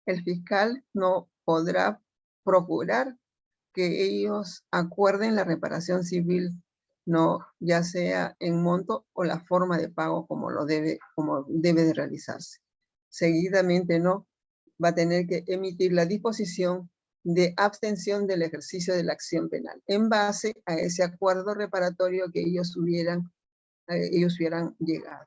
el fiscal no podrá procurar que ellos acuerden la reparación civil, ya sea en monto o la forma de pago como debe de realizarse. Seguidamente, va a tener que emitir la disposición de abstención del ejercicio de la acción penal en base a ese acuerdo reparatorio que ellos hubieran llegado.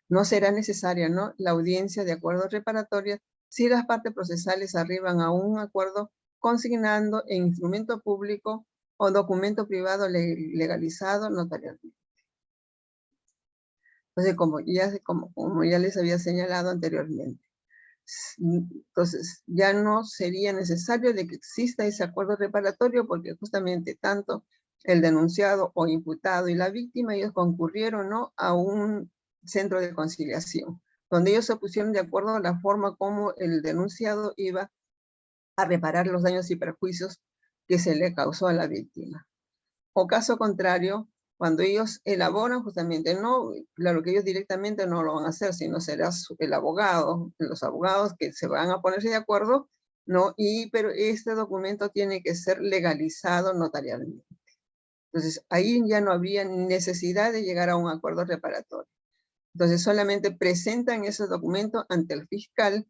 No será necesaria, la audiencia de acuerdo reparatorio si las partes procesales arriban a un acuerdo consignando en instrumento público o documento privado legalizado notarialmente. Entonces, como ya les había señalado anteriormente, Entonces, ya no sería necesario de que exista ese acuerdo reparatorio porque justamente tanto el denunciado o imputado y la víctima, ellos concurrieron, ¿no?, a un centro de conciliación, donde ellos se pusieron de acuerdo en la forma como el denunciado iba a reparar los daños y perjuicios que se le causó a la víctima. O caso contrario, cuando ellos elaboran justamente, no, claro que ellos directamente no lo van a hacer, sino será el abogado, los abogados que se van a ponerse de acuerdo, ¿no? Pero este documento tiene que ser legalizado notarialmente. Entonces, ahí ya no habría necesidad de llegar a un acuerdo reparatorio. Entonces, solamente presentan ese documento ante el fiscal,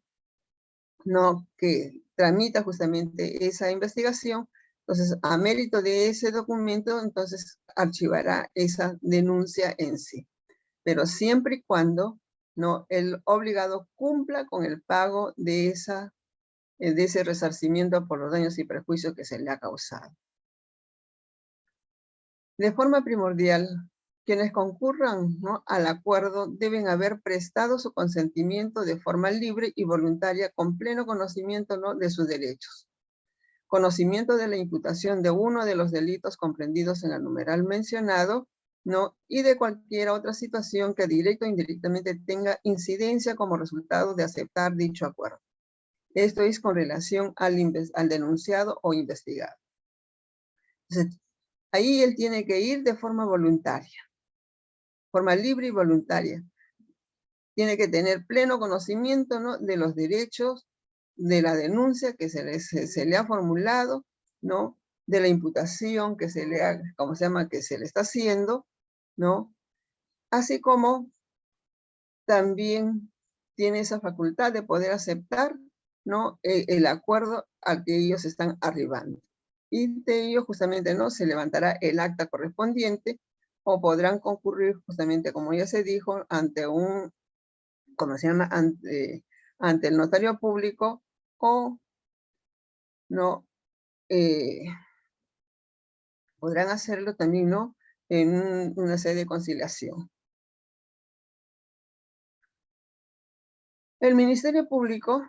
¿no?, que tramita justamente esa investigación. Entonces, a mérito de ese documento, entonces archivará esa denuncia en sí. Pero siempre y cuando, ¿no?, el obligado cumpla con el pago de ese resarcimiento por los daños y perjuicios que se le ha causado. De forma primordial, quienes concurran, ¿no?, al acuerdo deben haber prestado su consentimiento de forma libre y voluntaria con pleno conocimiento, ¿no?, de sus derechos. Conocimiento de la imputación de uno de los delitos comprendidos en el numeral mencionado, ¿no?, y de cualquier otra situación que directa o indirectamente tenga incidencia como resultado de aceptar dicho acuerdo. Esto es con relación al denunciado o investigado. Entonces, ahí él tiene que ir de forma voluntaria, forma libre y voluntaria. Tiene que tener pleno conocimiento, ¿no?, de los derechos, de la denuncia que se le ha formulado, ¿no?, de la imputación que se le que se le está haciendo, ¿no? Así como también tiene esa facultad de poder aceptar, ¿no?, el acuerdo al que ellos están arribando. Y de ello justamente, ¿no?, se levantará el acta correspondiente o podrán concurrir justamente, como ya se dijo, ante ante el notario público o no, podrán hacerlo también, ¿no?, en una sede de conciliación. El Ministerio Público,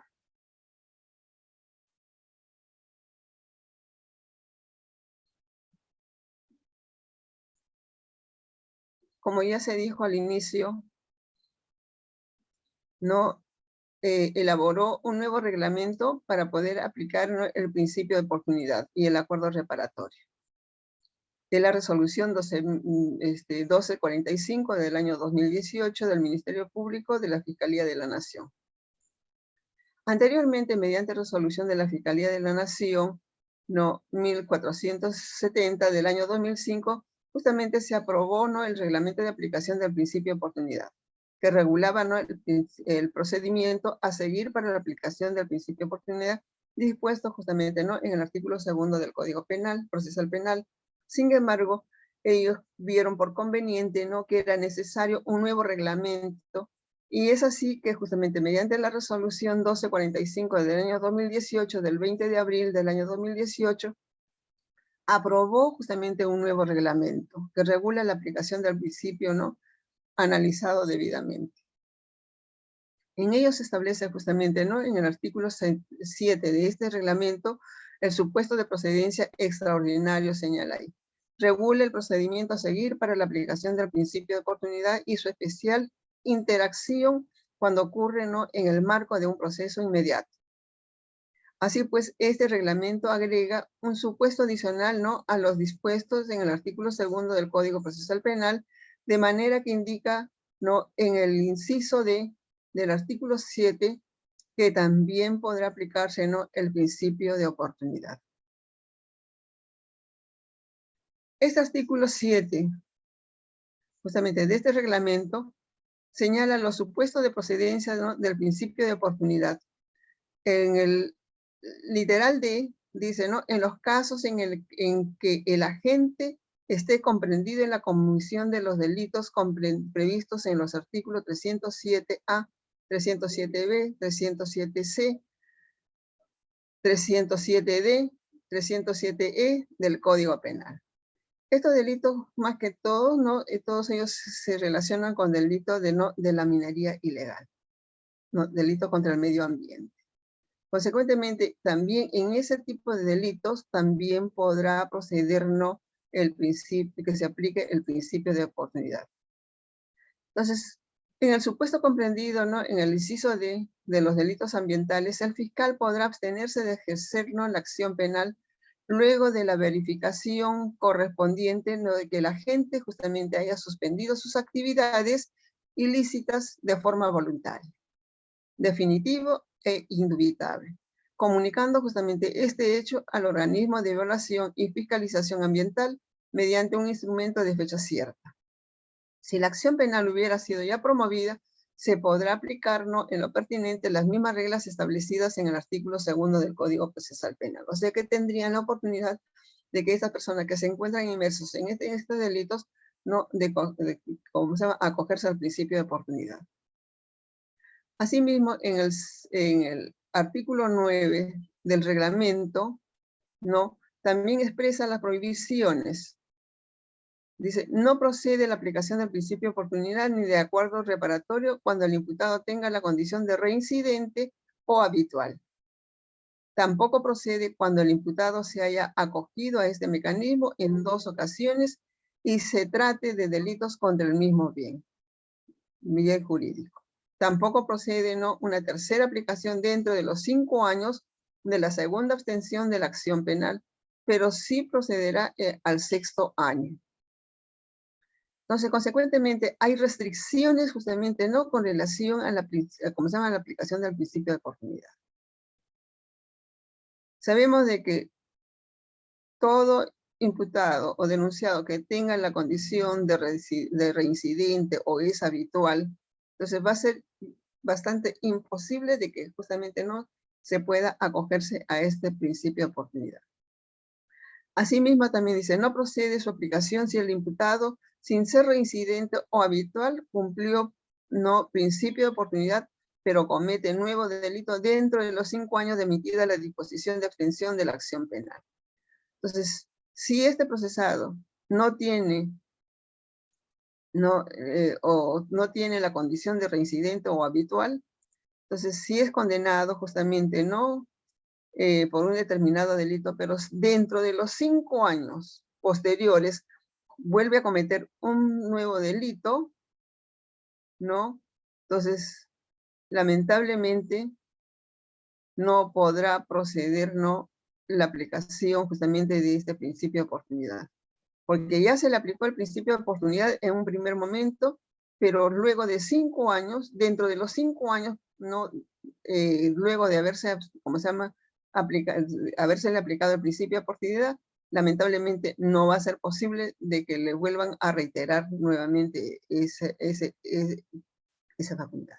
como ya se dijo al inicio, no elaboró un nuevo reglamento para poder aplicar, ¿no?, el principio de oportunidad y el acuerdo reparatorio de la resolución 1245 del año 2018 del Ministerio Público de la Fiscalía de la Nación. Anteriormente, mediante resolución de la Fiscalía de la Nación, no 1470 del año 2005, justamente se aprobó, ¿no?, el reglamento de aplicación del principio de oportunidad, que regulaba, ¿no?, el procedimiento a seguir para la aplicación del principio de oportunidad, dispuesto justamente, ¿no?, en el artículo 2 del Código Penal, Procesal Penal. Sin embargo, ellos vieron por conveniente, ¿no?, que era necesario un nuevo reglamento, y es así que justamente mediante la resolución 1245 del año 2018, del 20 de abril del año 2018, aprobó justamente un nuevo reglamento que regula la aplicación del principio, ¿no?, analizado debidamente. En ello se establece justamente, ¿no?, en el artículo 7 de este reglamento, el supuesto de procedencia extraordinario señala ahí. Regula el procedimiento a seguir para la aplicación del principio de oportunidad y su especial interacción cuando ocurre, ¿no?, en el marco de un proceso inmediato. Así pues, este reglamento agrega un supuesto adicional, ¿no?, a los dispuestos en el artículo 2 del Código Procesal Penal, de manera que indica, ¿no?, en el inciso del artículo 7, que también podrá aplicarse, ¿no?, el principio de oportunidad. Este artículo 7, justamente de este reglamento, señala los supuestos de procedencia, ¿no?, del principio de oportunidad. En el literal D dice, ¿no?, en los casos en que el agente esté comprendido en la comisión de los delitos previstos en los artículos 307A, 307B, 307C, 307D, 307E del Código Penal. Estos delitos, más que todos, ¿no?, todos ellos se relacionan con delito de la minería ilegal. ¿no? Delito contra el medio ambiente. Consecuentemente, también en ese tipo de delitos también podrá proceder, ¿no?, el principio, que se aplique el principio de oportunidad. Entonces, en el supuesto comprendido, ¿no?, en el inciso de los delitos ambientales, el fiscal podrá abstenerse de ejercer, ¿no?, la acción penal luego de la verificación correspondiente, ¿no?, de que el agente justamente haya suspendido sus actividades ilícitas de forma voluntaria, definitivo e indubitable, comunicando justamente este hecho al organismo de evaluación y fiscalización ambiental mediante un instrumento de fecha cierta. Si la acción penal hubiera sido ya promovida, se podrá aplicar, ¿no?, en lo pertinente las mismas reglas establecidas en el artículo 2 del Código Procesal Penal. O sea que tendrían la oportunidad de que estas personas que se encuentran inmersos en estos delitos, ¿no?, ¿cómo se llama?, acogerse al principio de oportunidad. Asimismo, en el artículo 9 del reglamento, ¿no?, también expresa las prohibiciones. Dice, no procede la aplicación del principio de oportunidad ni de acuerdo reparatorio cuando el imputado tenga la condición de reincidente o habitual. Tampoco procede cuando el imputado se haya acogido a este mecanismo en 2 ocasiones y se trate de delitos contra el mismo bien jurídico. Tampoco procede, ¿no?, una tercera aplicación dentro de los 5 años de la segunda abstención de la acción penal, pero sí procederá al 6º año. Entonces, consecuentemente, hay restricciones justamente, ¿no?, con relación a la, ¿cómo se llama?, la aplicación del principio de oportunidad. Sabemos de que todo imputado o denunciado que tenga la condición de reincidente o es habitual, entonces va a ser bastante imposible de que justamente no se pueda acogerse a este principio de oportunidad. Asimismo, también dice, no procede su aplicación si el imputado, sin ser reincidente o habitual, cumplió no principio de oportunidad, pero comete nuevo delito dentro de los 5 años de emitida la disposición de abstención de la acción penal. Entonces, si este procesado no tiene, no tiene la condición de reincidente o habitual, entonces si es condenado justamente no por un determinado delito, pero dentro de los 5 años posteriores vuelve a cometer un nuevo delito, ¿no? Entonces, lamentablemente, no podrá proceder, ¿no?, la aplicación justamente de este principio de oportunidad. Porque ya se le aplicó el principio de oportunidad en un primer momento, pero luego de 5 años, dentro de los 5 años, ¿no?, luego de haberse, ¿cómo se llama?, habérsele aplicado el principio de oportunidad, lamentablemente no va a ser posible de que le vuelvan a reiterar nuevamente esa facultad.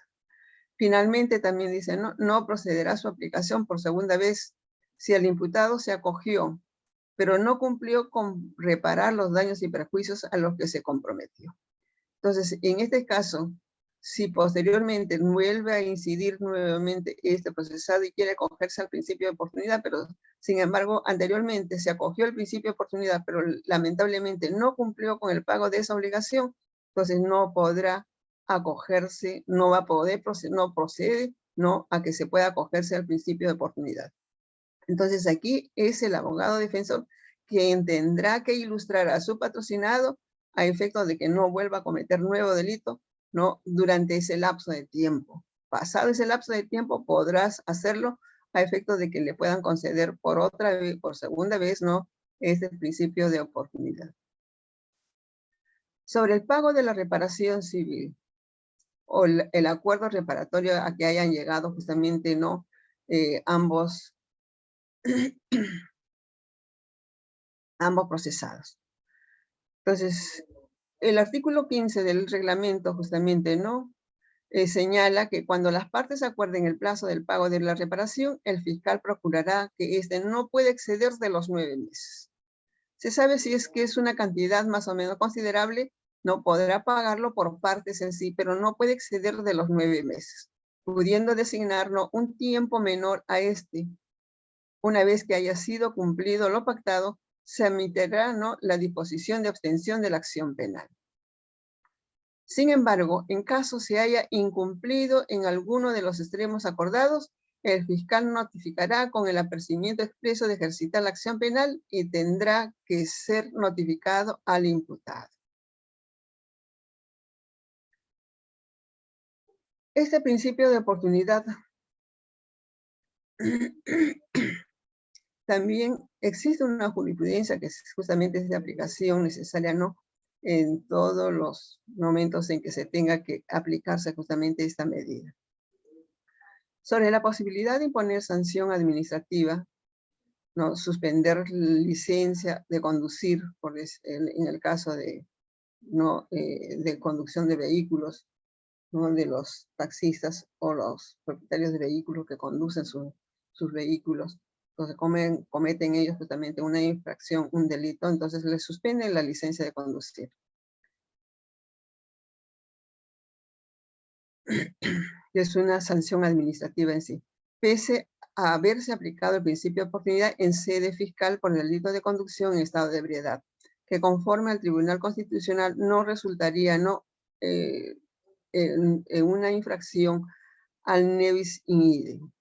Finalmente también dice, no procederá su aplicación por segunda vez si el imputado se acogió, pero no cumplió con reparar los daños y perjuicios a los que se comprometió. Entonces, en este caso, si posteriormente vuelve a incidir nuevamente este procesado y quiere acogerse al principio de oportunidad, pero sin embargo, anteriormente se acogió al principio de oportunidad, pero lamentablemente no cumplió con el pago de esa obligación, entonces no podrá acogerse, no va a poder, no procede, ¿no?, a que se pueda acogerse al principio de oportunidad. Entonces aquí es el abogado defensor quien tendrá que ilustrar a su patrocinado a efecto de que no vuelva a cometer nuevo delito, ¿no?, durante ese lapso de tiempo. Pasado ese lapso de tiempo podrás hacerlo a efecto de que le puedan conceder por segunda vez, ¿no?, este principio de oportunidad. Sobre el pago de la reparación civil o el acuerdo reparatorio a que hayan llegado justamente, ¿no?, ambos procesados. Entonces, el artículo 15 del reglamento justamente, ¿no?, señala que cuando las partes acuerden el plazo del pago de la reparación, el fiscal procurará que éste no puede exceder de los 9 meses. Se sabe si es que es una cantidad más o menos considerable, no podrá pagarlo por partes en sí, pero no puede exceder de los 9 meses, pudiendo designarlo un tiempo menor a este. Una vez que haya sido cumplido lo pactado, se emitirá, ¿no?, la disposición de abstención de la acción penal. Sin embargo, en caso se haya incumplido en alguno de los extremos acordados, el fiscal notificará con el apercibimiento expreso de ejercitar la acción penal y tendrá que ser notificado al imputado. Este principio de oportunidad también existe una jurisprudencia que justamente es de aplicación necesaria, ¿no?, en todos los momentos en que se tenga que aplicarse justamente esta medida. Sobre la posibilidad de imponer sanción administrativa, ¿no?, suspender licencia de conducir en el caso de, ¿no?, de conducción de vehículos, ¿no?, de los taxistas o los propietarios de vehículos que conducen sus vehículos. Entonces cometen ellos justamente una infracción, un delito, entonces les suspenden la licencia de conducir. Es una sanción administrativa en sí. Pese a haberse aplicado el principio de oportunidad en sede fiscal por el delito de conducción en estado de ebriedad, que conforme al Tribunal Constitucional no resultaría en una infracción al nevis in idem.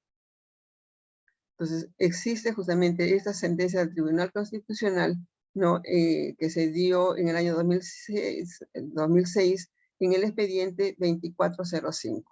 Entonces, existe justamente esta sentencia del Tribunal Constitucional, ¿no?, que se dio en el año 2006 en el expediente 2405.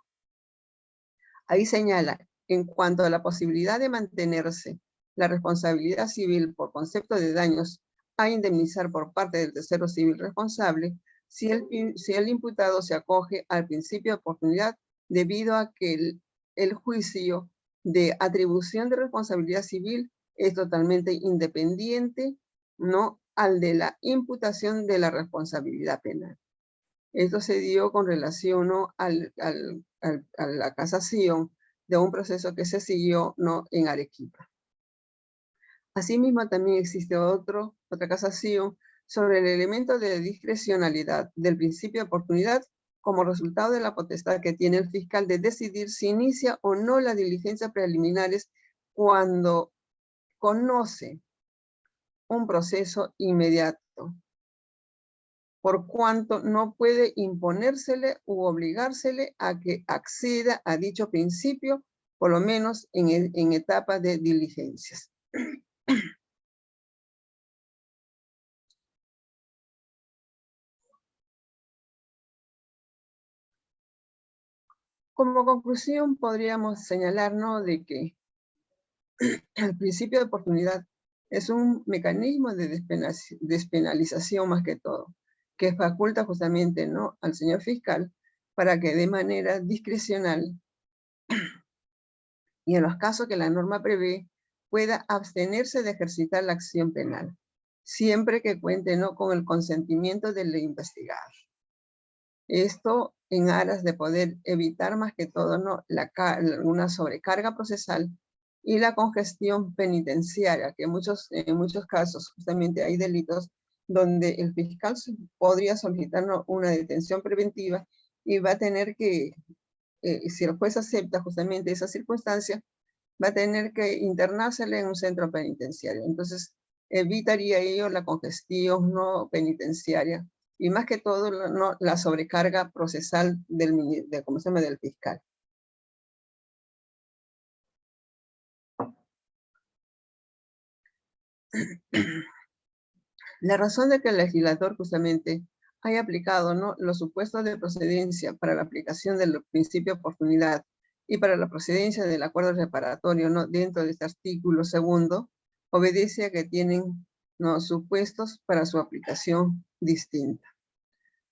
Ahí señala, en cuanto a la posibilidad de mantenerse la responsabilidad civil por concepto de daños a indemnizar por parte del tercero civil responsable, si el imputado se acoge al principio de oportunidad debido a que el juicio de atribución de responsabilidad civil es totalmente independiente, ¿no?, al de la imputación de la responsabilidad penal. Esto se dio con relación, ¿no?, a la casación de un proceso que se siguió, ¿no?, en Arequipa. Asimismo, también existe otra casación sobre el elemento de discrecionalidad del principio de oportunidad como resultado de la potestad que tiene el fiscal de decidir si inicia o no las diligencias preliminares cuando conoce un proceso inmediato, por cuanto no puede imponérsele u obligársele a que acceda a dicho principio, por lo menos en etapa de diligencias. Como conclusión, podríamos señalar, ¿no?, de que el principio de oportunidad es un mecanismo de despenalización más que todo, que faculta justamente, ¿no?, al señor fiscal para que de manera discrecional y en los casos que la norma prevé, pueda abstenerse de ejercitar la acción penal, siempre que cuente, ¿no?, con el consentimiento del investigado. Esto en aras de poder evitar más que todo, ¿no?, una sobrecarga procesal y la congestión penitenciaria, que en muchos casos justamente hay delitos donde el fiscal podría solicitar, ¿no?, una detención preventiva y va a tener que, si el juez acepta justamente esa circunstancia, va a tener que internársele en un centro penitenciario. Entonces, evitaría ello la congestión no penitenciaria y más que todo la sobrecarga procesal del fiscal. La razón de que el legislador justamente haya aplicado, ¿no?, los supuestos de procedencia para la aplicación del principio de oportunidad y para la procedencia del acuerdo reparatorio, ¿no?, dentro de este artículo segundo, obedece a que tienen, ¿no?, supuestos para su aplicación distinta.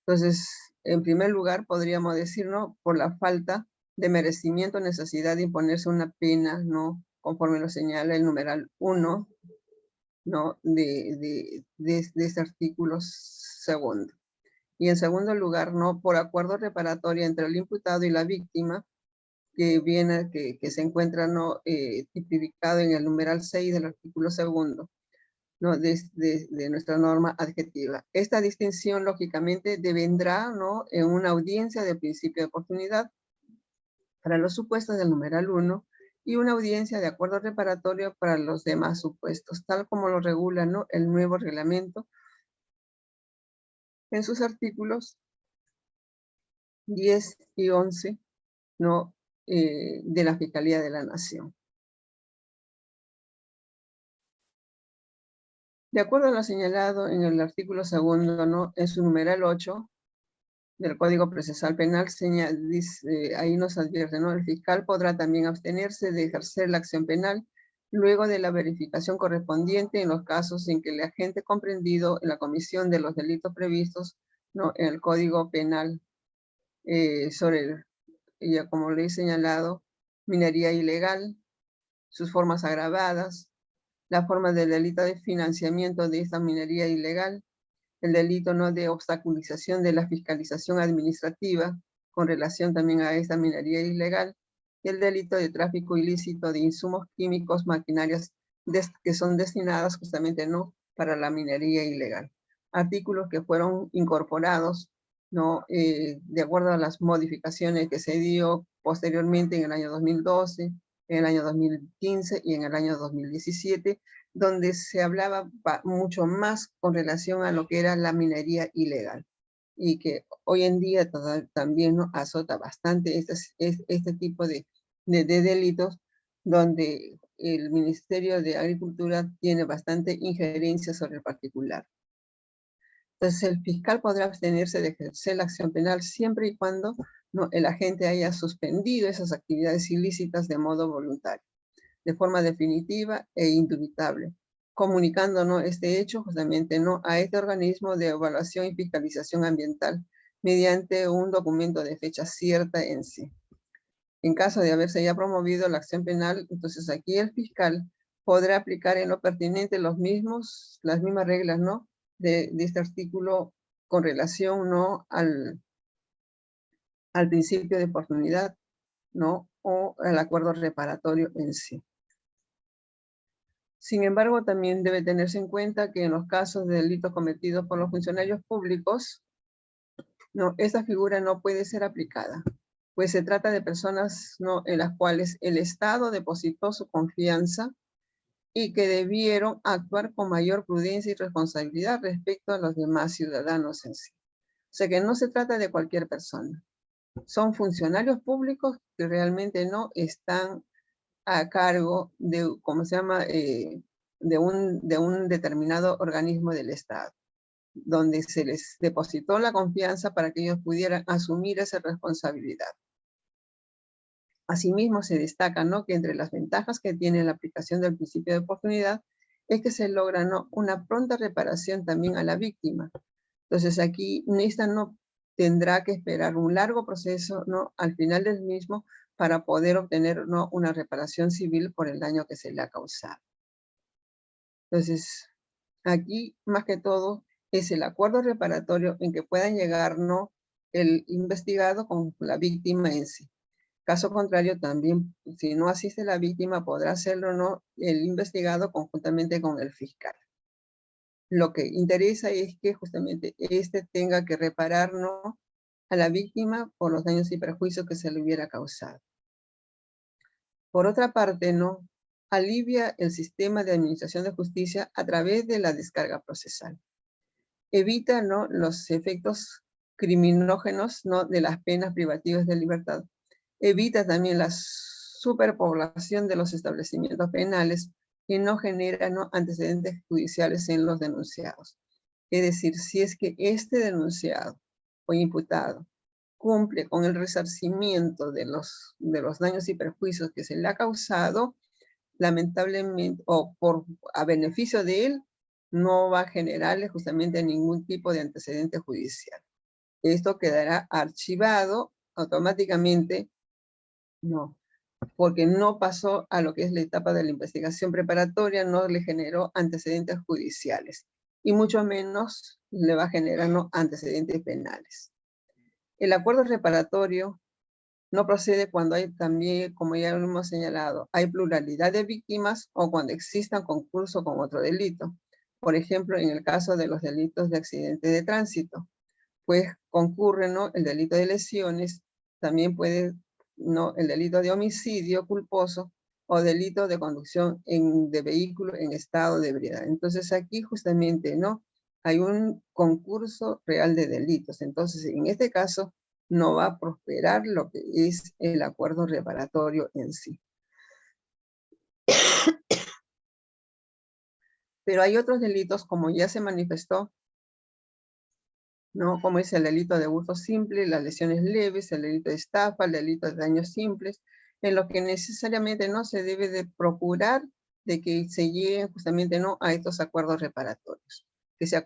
Entonces, en primer lugar, podríamos decir, ¿no?, por la falta de merecimiento o necesidad de imponerse una pena, ¿no?, conforme lo señala el numeral 1, ¿no?, de este artículo segundo. Y en segundo lugar, ¿no?, por acuerdo reparatorio entre el imputado y la víctima, que se encuentra, ¿no?, tipificado en el numeral 6 del artículo segundo, ¿no?, de nuestra norma adjetiva. Esta distinción, lógicamente, devendrá, ¿no?, en una audiencia de principio de oportunidad para los supuestos del numeral 1 y una audiencia de acuerdo reparatorio para los demás supuestos, tal como lo regula, ¿no?, el nuevo reglamento en sus artículos 10 y 11, ¿no? De la Fiscalía de la Nación. De acuerdo a lo señalado en el artículo 2, ¿no? En su numeral 8 del Código Procesal Penal, dice, ahí nos advierte, ¿no? El fiscal podrá también abstenerse de ejercer la acción penal luego de la verificación correspondiente en los casos en que el agente comprendido en la comisión de los delitos previstos, ¿no? En el Código Penal sobre, ya como le he señalado, minería ilegal, sus formas agravadas, la forma del delito de financiamiento de esta minería ilegal, el delito no de obstaculización de la fiscalización administrativa con relación también a esta minería ilegal, y el delito de tráfico ilícito de insumos químicos, maquinarias que son destinadas justamente no para la minería ilegal. Artículos que fueron incorporados ¿no? De acuerdo a las modificaciones que se dio posteriormente en el año 2012, en el año 2015 y en el año 2017, donde se hablaba mucho más con relación a lo que era la minería ilegal y que hoy en día también ¿no? azota bastante este tipo de delitos, donde el Ministerio de Agricultura tiene bastante injerencia sobre el particular. Entonces, el fiscal podrá abstenerse de ejercer la acción penal siempre y cuando ¿no? el agente haya suspendido esas actividades ilícitas de modo voluntario, de forma definitiva e indubitable, comunicándonos este hecho justamente ¿no? a este organismo de evaluación y fiscalización ambiental mediante un documento de fecha cierta en sí. En caso de haberse ya promovido la acción penal, entonces aquí el fiscal podrá aplicar en lo pertinente las mismas reglas, ¿no? De este artículo con relación, ¿no? al principio de oportunidad, ¿no? O al acuerdo reparatorio en sí. Sin embargo, también debe tenerse en cuenta que en los casos de delitos cometidos por los funcionarios públicos, no, esta figura no puede ser aplicada, pues se trata de personas ¿no? en las cuales el Estado depositó su confianza y que debieron actuar con mayor prudencia y responsabilidad respecto a los demás ciudadanos en sí. O sea que no se trata de cualquier persona. Son funcionarios públicos que realmente no están a cargo de, ¿cómo se llama?, de un determinado organismo del Estado, donde se les depositó la confianza para que ellos pudieran asumir esa responsabilidad. Asimismo, se destaca ¿no? que entre las ventajas que tiene la aplicación del principio de oportunidad es que se logra ¿no? una pronta reparación también a la víctima. Entonces aquí esta no tendrá que esperar un largo proceso ¿no? al final del mismo para poder obtener ¿no? una reparación civil por el daño que se le ha causado. Entonces, aquí más que todo es el acuerdo reparatorio en que puedan llegar ¿no? el investigado con la víctima en sí. Caso contrario, también, si no asiste la víctima, podrá hacerlo ¿no? el investigado conjuntamente con el fiscal. Lo que interesa es que justamente este tenga que reparar ¿no? a la víctima por los daños y perjuicios que se le hubiera causado. Por otra parte, ¿no? alivia el sistema de administración de justicia a través de la descarga procesal. Evita ¿no? los efectos criminógenos ¿no? de las penas privativas de libertad. Evita también la superpoblación de los establecimientos penales y no genera ¿no? antecedentes judiciales en los denunciados. Es decir, si es que este denunciado o imputado cumple con el resarcimiento de los daños y perjuicios que se le ha causado, lamentablemente, o a beneficio de él, no va a generarle justamente ningún tipo de antecedente judicial. Esto quedará archivado automáticamente, no, porque no pasó a lo que es la etapa de la investigación preparatoria, no le generó antecedentes judiciales, y mucho menos le va a generar ¿no? antecedentes penales. El acuerdo reparatorio no procede cuando hay también, como ya lo hemos señalado, hay pluralidad de víctimas o cuando exista concurso con otro delito. Por ejemplo, en el caso de los delitos de accidente de tránsito, pues concurre ¿no? el delito de lesiones, también puede ¿no? el delito de homicidio culposo o delito de conducción de vehículo en estado de ebriedad. Entonces aquí justamente ¿no? hay un concurso real de delitos. Entonces en este caso no va a prosperar lo que es el acuerdo reparatorio en sí. Pero hay otros delitos, como ya se manifestó, ¿no? Como es el delito de hurto simple, las lesiones leves, el delito de estafa, el delito de daños simples, en lo que necesariamente no se debe de procurar de que se lleguen justamente no a estos acuerdos reparatorios, que se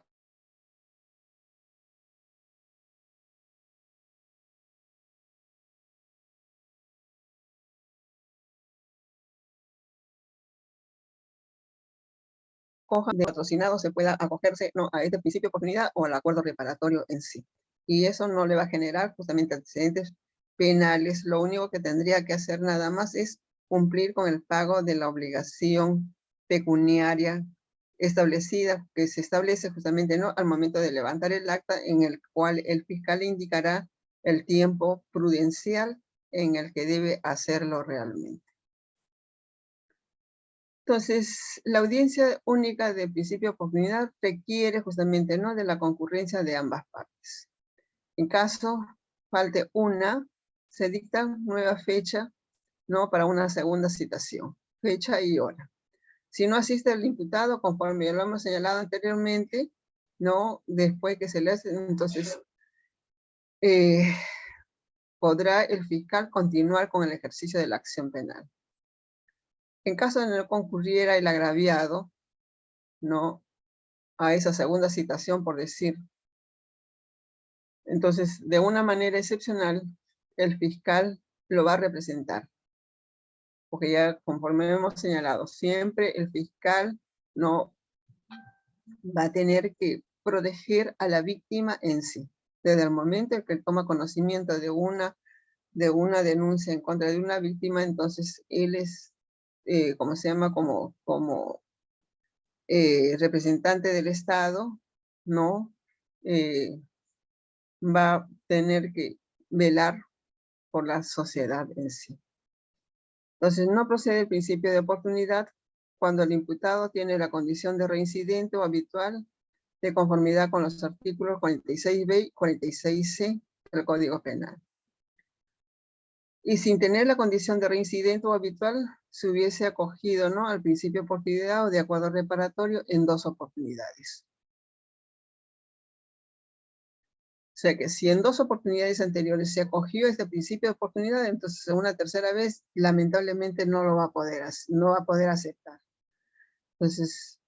acojan de patrocinado se pueda acogerse no a este principio de oportunidad o al acuerdo reparatorio en sí. Y eso no le va a generar justamente antecedentes penales. Lo único que tendría que hacer nada más es cumplir con el pago de la obligación pecuniaria establecida, que se establece justamente no al momento de levantar el acta, en el cual el fiscal indicará el tiempo prudencial en el que debe hacerlo realmente. Entonces, la audiencia única de principio de oportunidad requiere justamente no de la concurrencia de ambas partes. En caso falte una, se dicta nueva fecha no para una segunda citación, fecha y hora. Si no asiste el imputado, conforme lo hemos señalado anteriormente, no después que se le hace, entonces podrá el fiscal continuar con el ejercicio de la acción penal. En caso de no concurriera el agraviado, no a esa segunda citación, por decir. Entonces, de una manera excepcional, el fiscal lo va a representar. Porque ya conforme hemos señalado, siempre el fiscal no va a tener que proteger a la víctima en sí. Desde el momento en que toma conocimiento de una denuncia en contra de una víctima, entonces él es, como se llama, como representante del Estado, ¿no? Va a tener que velar por la sociedad en sí. Entonces, no procede el principio de oportunidad cuando el imputado tiene la condición de reincidente o habitual de conformidad con los artículos 46b y 46c del Código Penal. Y sin tener la condición de reincidente o habitual, se hubiese acogido ¿no? al principio de oportunidad o de acuerdo reparatorio en 2 oportunidades. O sea que si en 2 oportunidades anteriores se acogió este principio de oportunidad, entonces en una tercera vez lamentablemente no lo va a poder, no va a poder aceptar. Entonces,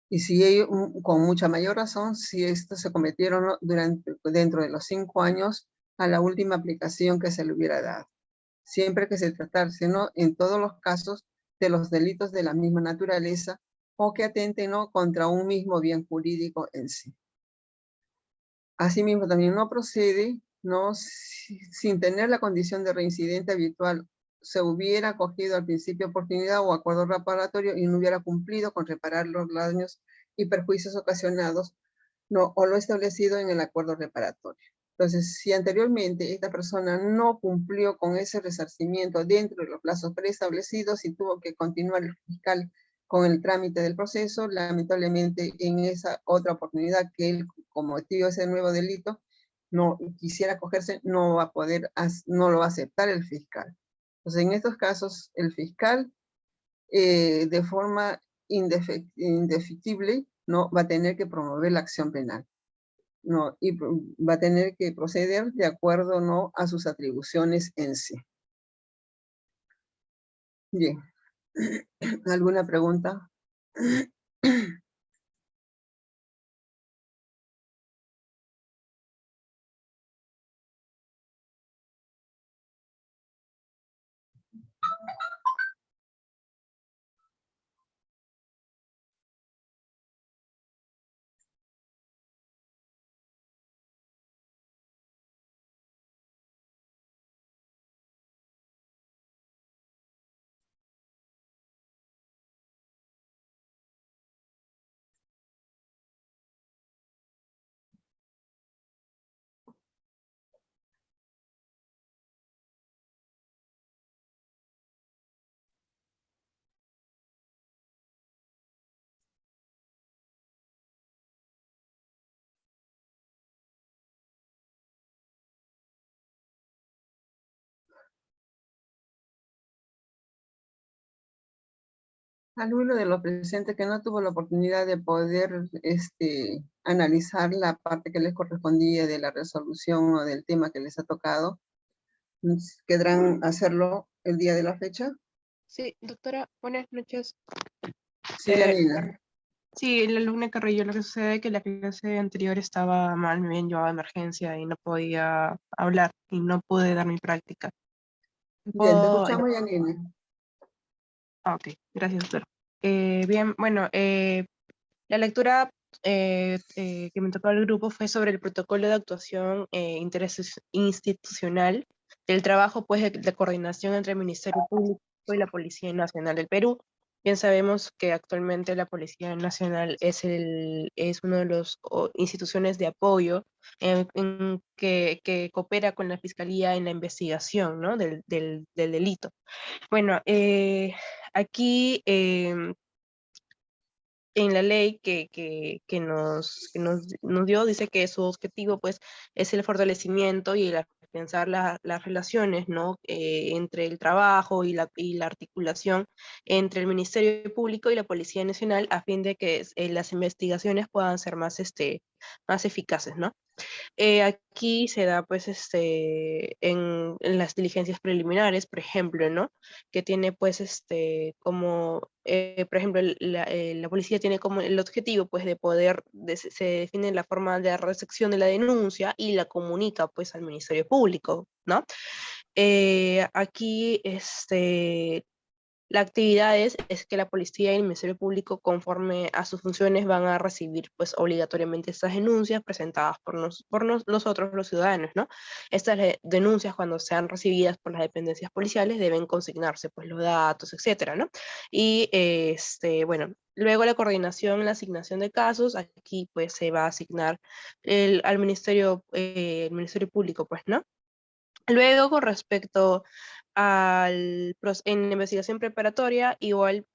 y si ellos, con mucha mayor razón, si estos se cometieron ¿no? dentro de los 5 años a la última aplicación que se le hubiera dado. Siempre que se tratase, ¿no? En todos los casos de los delitos de la misma naturaleza o que atenten ¿no? contra un mismo bien jurídico en sí. Asimismo, también no procede, ¿no? Sin tener la condición de reincidente habitual, se hubiera acogido al principio de oportunidad o acuerdo reparatorio y no hubiera cumplido con reparar los daños y perjuicios ocasionados, ¿no? O lo establecido en el acuerdo reparatorio. Entonces, si anteriormente esta persona no cumplió con ese resarcimiento dentro de los plazos preestablecidos y tuvo que continuar el fiscal con el trámite del proceso, lamentablemente en esa otra oportunidad que él cometió ese nuevo delito, no quisiera acogerse, no va a poder, no lo va a aceptar el fiscal. Entonces, en estos casos, el fiscal, de forma indefectible, no va a tener que promover la acción penal. No, y va a tener que proceder de acuerdo no a sus atribuciones en sí. Bien, ¿alguna pregunta? Alguno de los presentes que no tuvo la oportunidad de poder analizar la parte que les correspondía de la resolución o del tema que les ha tocado, ¿querrán hacerlo el día de la fecha? Sí, doctora, buenas noches. Sí, Yanina. Sí, la alumna Carrillo, lo que sucede es que la clase anterior estaba mal, me habían llevado a emergencia y no podía hablar y no pude dar mi práctica. Bien, te ¿Puedo? escuchamos, Yanina. Ok, gracias, doctora. Bien, bueno, la lectura que me tocó al grupo fue sobre el protocolo de actuación interinstitucional del trabajo pues, de coordinación entre el Ministerio Público y la Policía Nacional del Perú. Bien sabemos que actualmente la Policía Nacional es una de las instituciones de apoyo que coopera con la Fiscalía en la investigación, ¿no? del delito. Bueno, aquí en la ley que nos dio, dice que su objetivo pues, es el fortalecimiento y el afianzar las relaciones, ¿no? Entre el trabajo y la articulación entre el Ministerio Público y la Policía Nacional a fin de que las investigaciones puedan ser más eficaces, ¿no? Aquí se da, pues, en las diligencias preliminares, por ejemplo, ¿no? Que tiene, pues, por ejemplo, la policía tiene como el objetivo, pues, de poder, se define la forma de recepción de la denuncia y la comunica, pues, al Ministerio Público, ¿no? Aquí, la actividad es que la policía y el Ministerio Público, conforme a sus funciones, van a recibir pues obligatoriamente estas denuncias presentadas por nosotros los ciudadanos, ¿no? Estas denuncias, cuando sean recibidas por las dependencias policiales, deben consignarse pues los datos, etcétera, ¿no? Y bueno, luego la coordinación, la asignación de casos, aquí pues se va a asignar al el Ministerio Público, pues, ¿no? Luego, con respecto en la investigación preparatoria, igual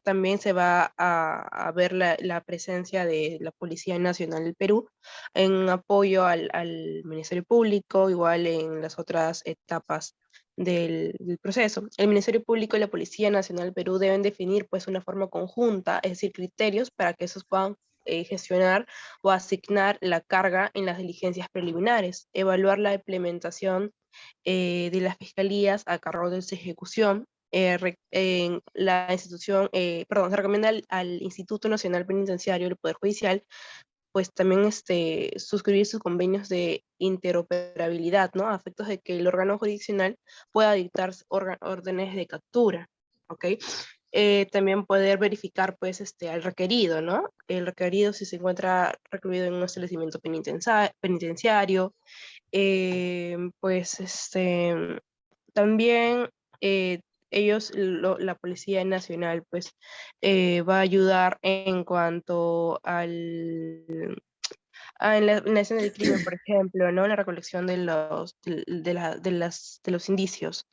también se va a ver la presencia de la Policía Nacional del Perú en apoyo al Ministerio Público, igual en las otras etapas del proceso. El Ministerio Público y la Policía Nacional del Perú deben definir pues una forma conjunta, es decir, criterios para que esos puedan gestionar o asignar la carga en las diligencias preliminares, evaluar la implementación de las fiscalías a cargo de su ejecución. En la institución, perdón, se recomienda al Instituto Nacional Penitenciario del Poder Judicial, pues también suscribir sus convenios de interoperabilidad, ¿no? A efectos de que el órgano jurisdiccional pueda dictar órdenes de captura, ¿ok? También poder verificar, pues, al requerido, ¿no? El requerido si se encuentra recluido en un establecimiento penitenciario, pues, también la Policía Nacional, pues, va a ayudar en cuanto en la escena del crimen, por ejemplo, ¿no? La recolección de los indicios.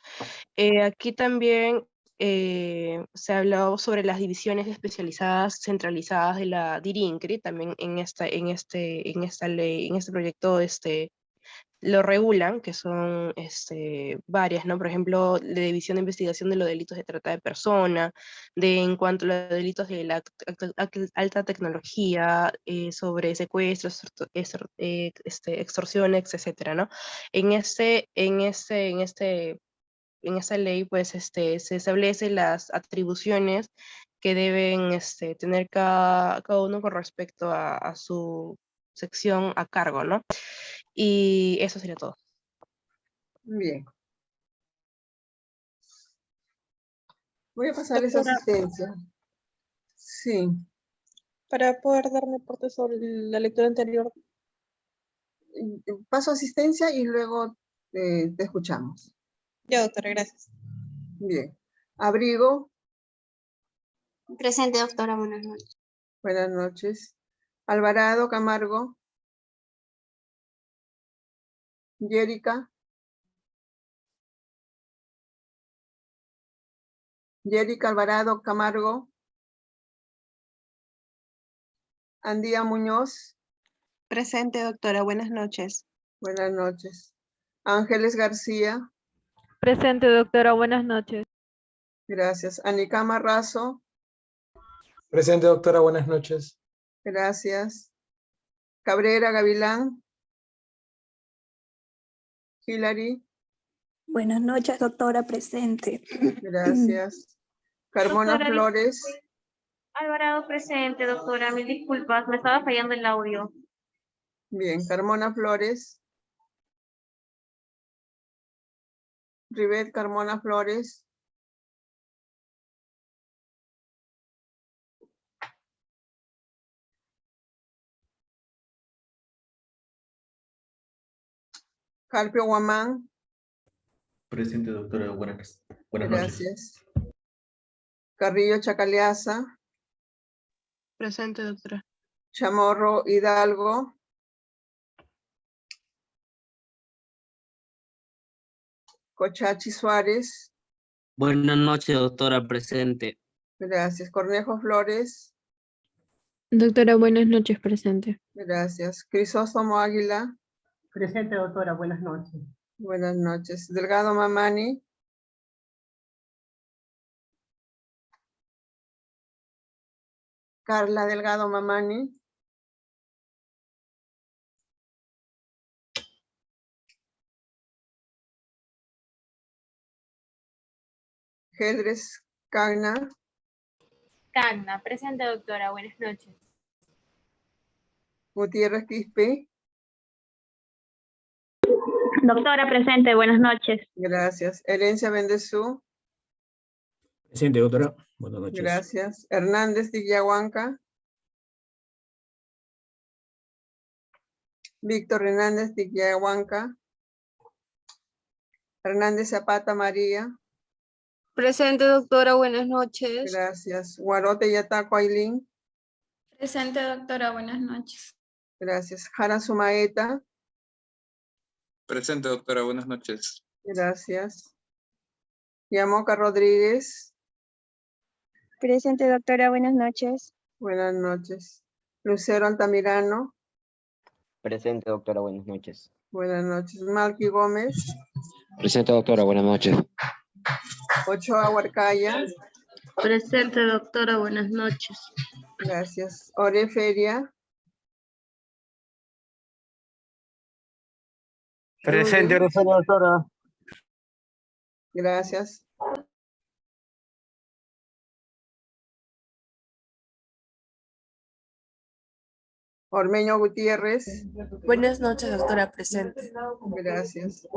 Aquí también se ha hablado sobre las divisiones especializadas centralizadas de la DIRINCRI, también en esta ley, en este proyecto, lo regulan, que son varias, ¿no? Por ejemplo, la División de Investigación de los Delitos de Trata de Persona, en cuanto a los delitos de la alta tecnología, sobre secuestros, extorsiones, etcétera, ¿no? En esta ley, pues, se establecen las atribuciones que deben tener cada uno con respecto a su sección a cargo, ¿no? Y eso sería todo. Bien. Voy a pasarles Doctora, asistencia. Sí. para poder darme aporte sobre la lectura anterior. Paso asistencia y luego te escuchamos. Ya, doctora, gracias. Bien. Abrigo, Presente, doctora, buenas noches. buenas noches. Alvarado, Camargo. Yérica. Yérica Alvarado, Camargo. Andía Muñoz. Presente, doctora. Buenas noches. Buenas noches. Ángeles García. Presente, doctora. Buenas noches. Gracias. Anicama Razo. Presente, doctora, buenas noches. Gracias. Cabrera Gavilán. Hilary. Buenas noches, doctora, presente. Gracias. Carmona Doctora, Flores. Alvarado presente, doctora. Mil disculpas, me estaba fallando el audio. Bien, Carmona Flores. Rivet Carmona Flores. Carpio Guamán. Presente, doctora. Buenas noches. Gracias. Carrillo Chacaleaza. Presente, doctora. Chamorro Hidalgo. Cochachi Suárez. Buenas noches, doctora, presente. Gracias. Cornejo Flores. Doctora, buenas noches, presente. Gracias. Crisóstomo Águila. Presente, doctora. Buenas noches. Buenas noches. Delgado Mamani. Carla Delgado Mamani. Gedres Cagna. Cagna, presente, doctora. Buenas noches. Gutiérrez Quispe. Doctora presente, buenas noches. Gracias. Herencia Bendezú. Presente, doctora. Buenas noches. Gracias. Hernández Tiquiahuanca. Víctor Hernández Tiquiahuanca. Hernández Zapata María. Presente, doctora, buenas noches. Gracias. Guarote Yataco Ailín. Presente, doctora. Buenas noches. Gracias. Jara Sumaeta. Presente, doctora. Buenas noches. Gracias. Yamoca Rodríguez. Presente, doctora. Buenas noches. Buenas noches. Lucero Altamirano. Presente, doctora. Buenas noches. Buenas noches. Malqui Gómez. Presente, doctora. Buenas noches. Ochoa Huarcaya. Presente, doctora. Buenas noches. Gracias. Ore Feria. Presente, doctora. Gracias. Ormeño Gutiérrez. Buenas noches, doctora, presente. Gracias.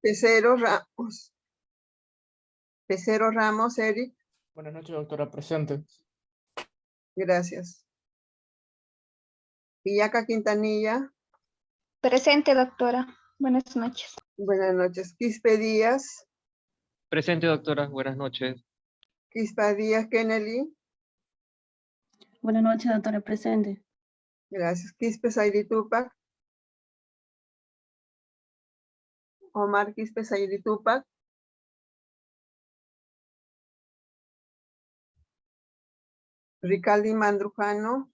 Pecero Ramos. Pecero Ramos, Eric. Buenas noches, doctora, presente. Gracias. Villaca Quintanilla. Presente, doctora. Buenas noches. Buenas noches. Quispe Díaz. Presente, doctora. Buenas noches. Quispa Díaz Kennedy. Buenas noches, doctora, presente. Gracias. Quispe Zairi Tupac. Omar Quispe Zairi Tupac. Ricaldi Mandrujano.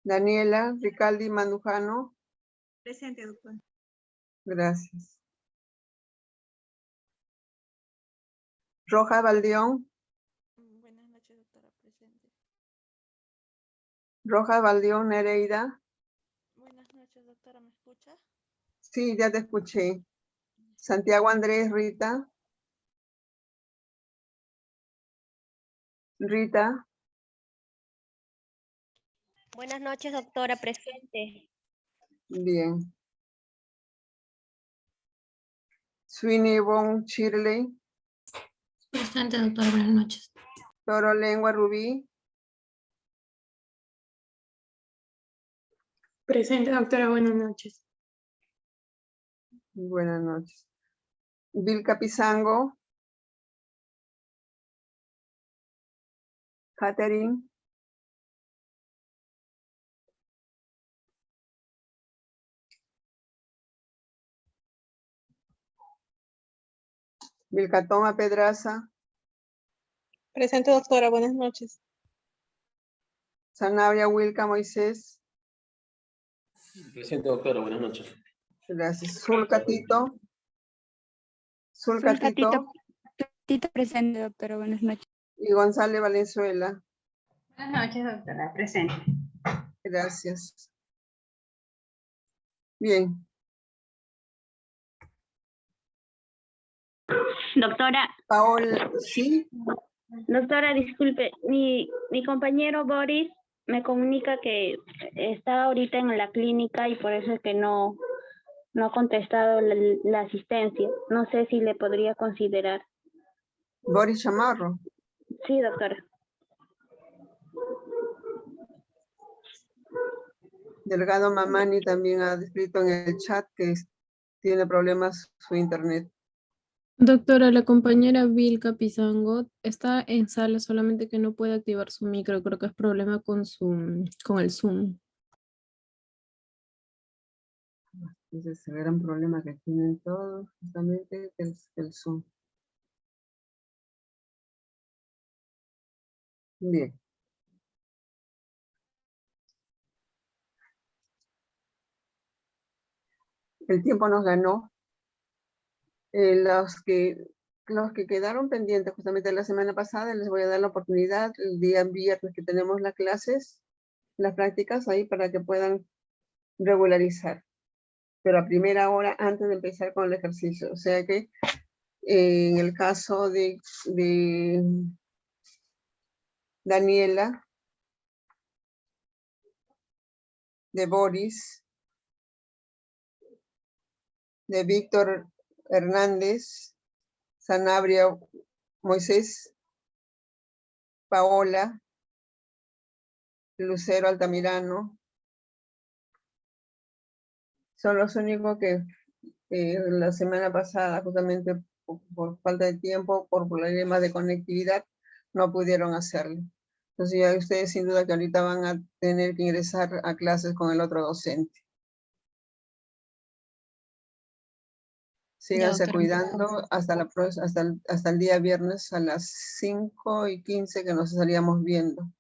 Daniela Ricaldi Mandujano. Presente, doctora. Gracias. Roja Valdión. Buenas noches, doctora, presente. Roja Valdión Nereida. Buenas noches, doctora, ¿me escucha? Sí, ya te escuché. Santiago Andrés Rita. Rita. Buenas noches, doctora, presente. Bien. Sweeney Von Shirley. Presente, doctora, buenas noches. Toro Lengua Rubí. Presente, doctora, buenas noches. Buenas noches. Vilca Pizango. Catherine. Vilcatoma Pedraza. Presente, doctora. Buenas noches. Sanabria Wilca Moisés. Presente, doctora. Buenas noches. Gracias. Zulcatito. Zulcatito. Tito presente, doctora. Buenas noches. Y González Valenzuela. Buenas noches, doctora. Presente. Gracias. Bien. Doctora. Paola, ¿sí? Doctora, disculpe, mi compañero Boris me comunica que está ahorita en la clínica y por eso es que no ha contestado la asistencia. No sé si le podría considerar. Boris Chamarro. Sí, doctora. Delgado Mamani también ha escrito en el chat que tiene problemas su internet. Doctora, la compañera Vilca Pizango está en sala, solamente que no puede activar su micro. Creo que es problema con el Zoom. Ese es el gran problema que tienen todos, justamente el Zoom. Bien. El tiempo nos ganó. Los que quedaron pendientes justamente la semana pasada, les voy a dar la oportunidad el día viernes que tenemos las clases, las prácticas ahí para que puedan regularizar. Pero a primera hora antes de empezar con el ejercicio. O sea que en el caso de Daniela, de Boris, de Víctor Hernández, Sanabria Moisés, Paola, Lucero Altamirano, son los únicos que la semana pasada, justamente por falta de tiempo, por problemas de conectividad, no pudieron hacerlo. Entonces ya ustedes sin duda que ahorita van a tener que ingresar a clases con el otro docente. Síganse cuidando hasta el día viernes a las 5:15 que nos estaríamos viendo.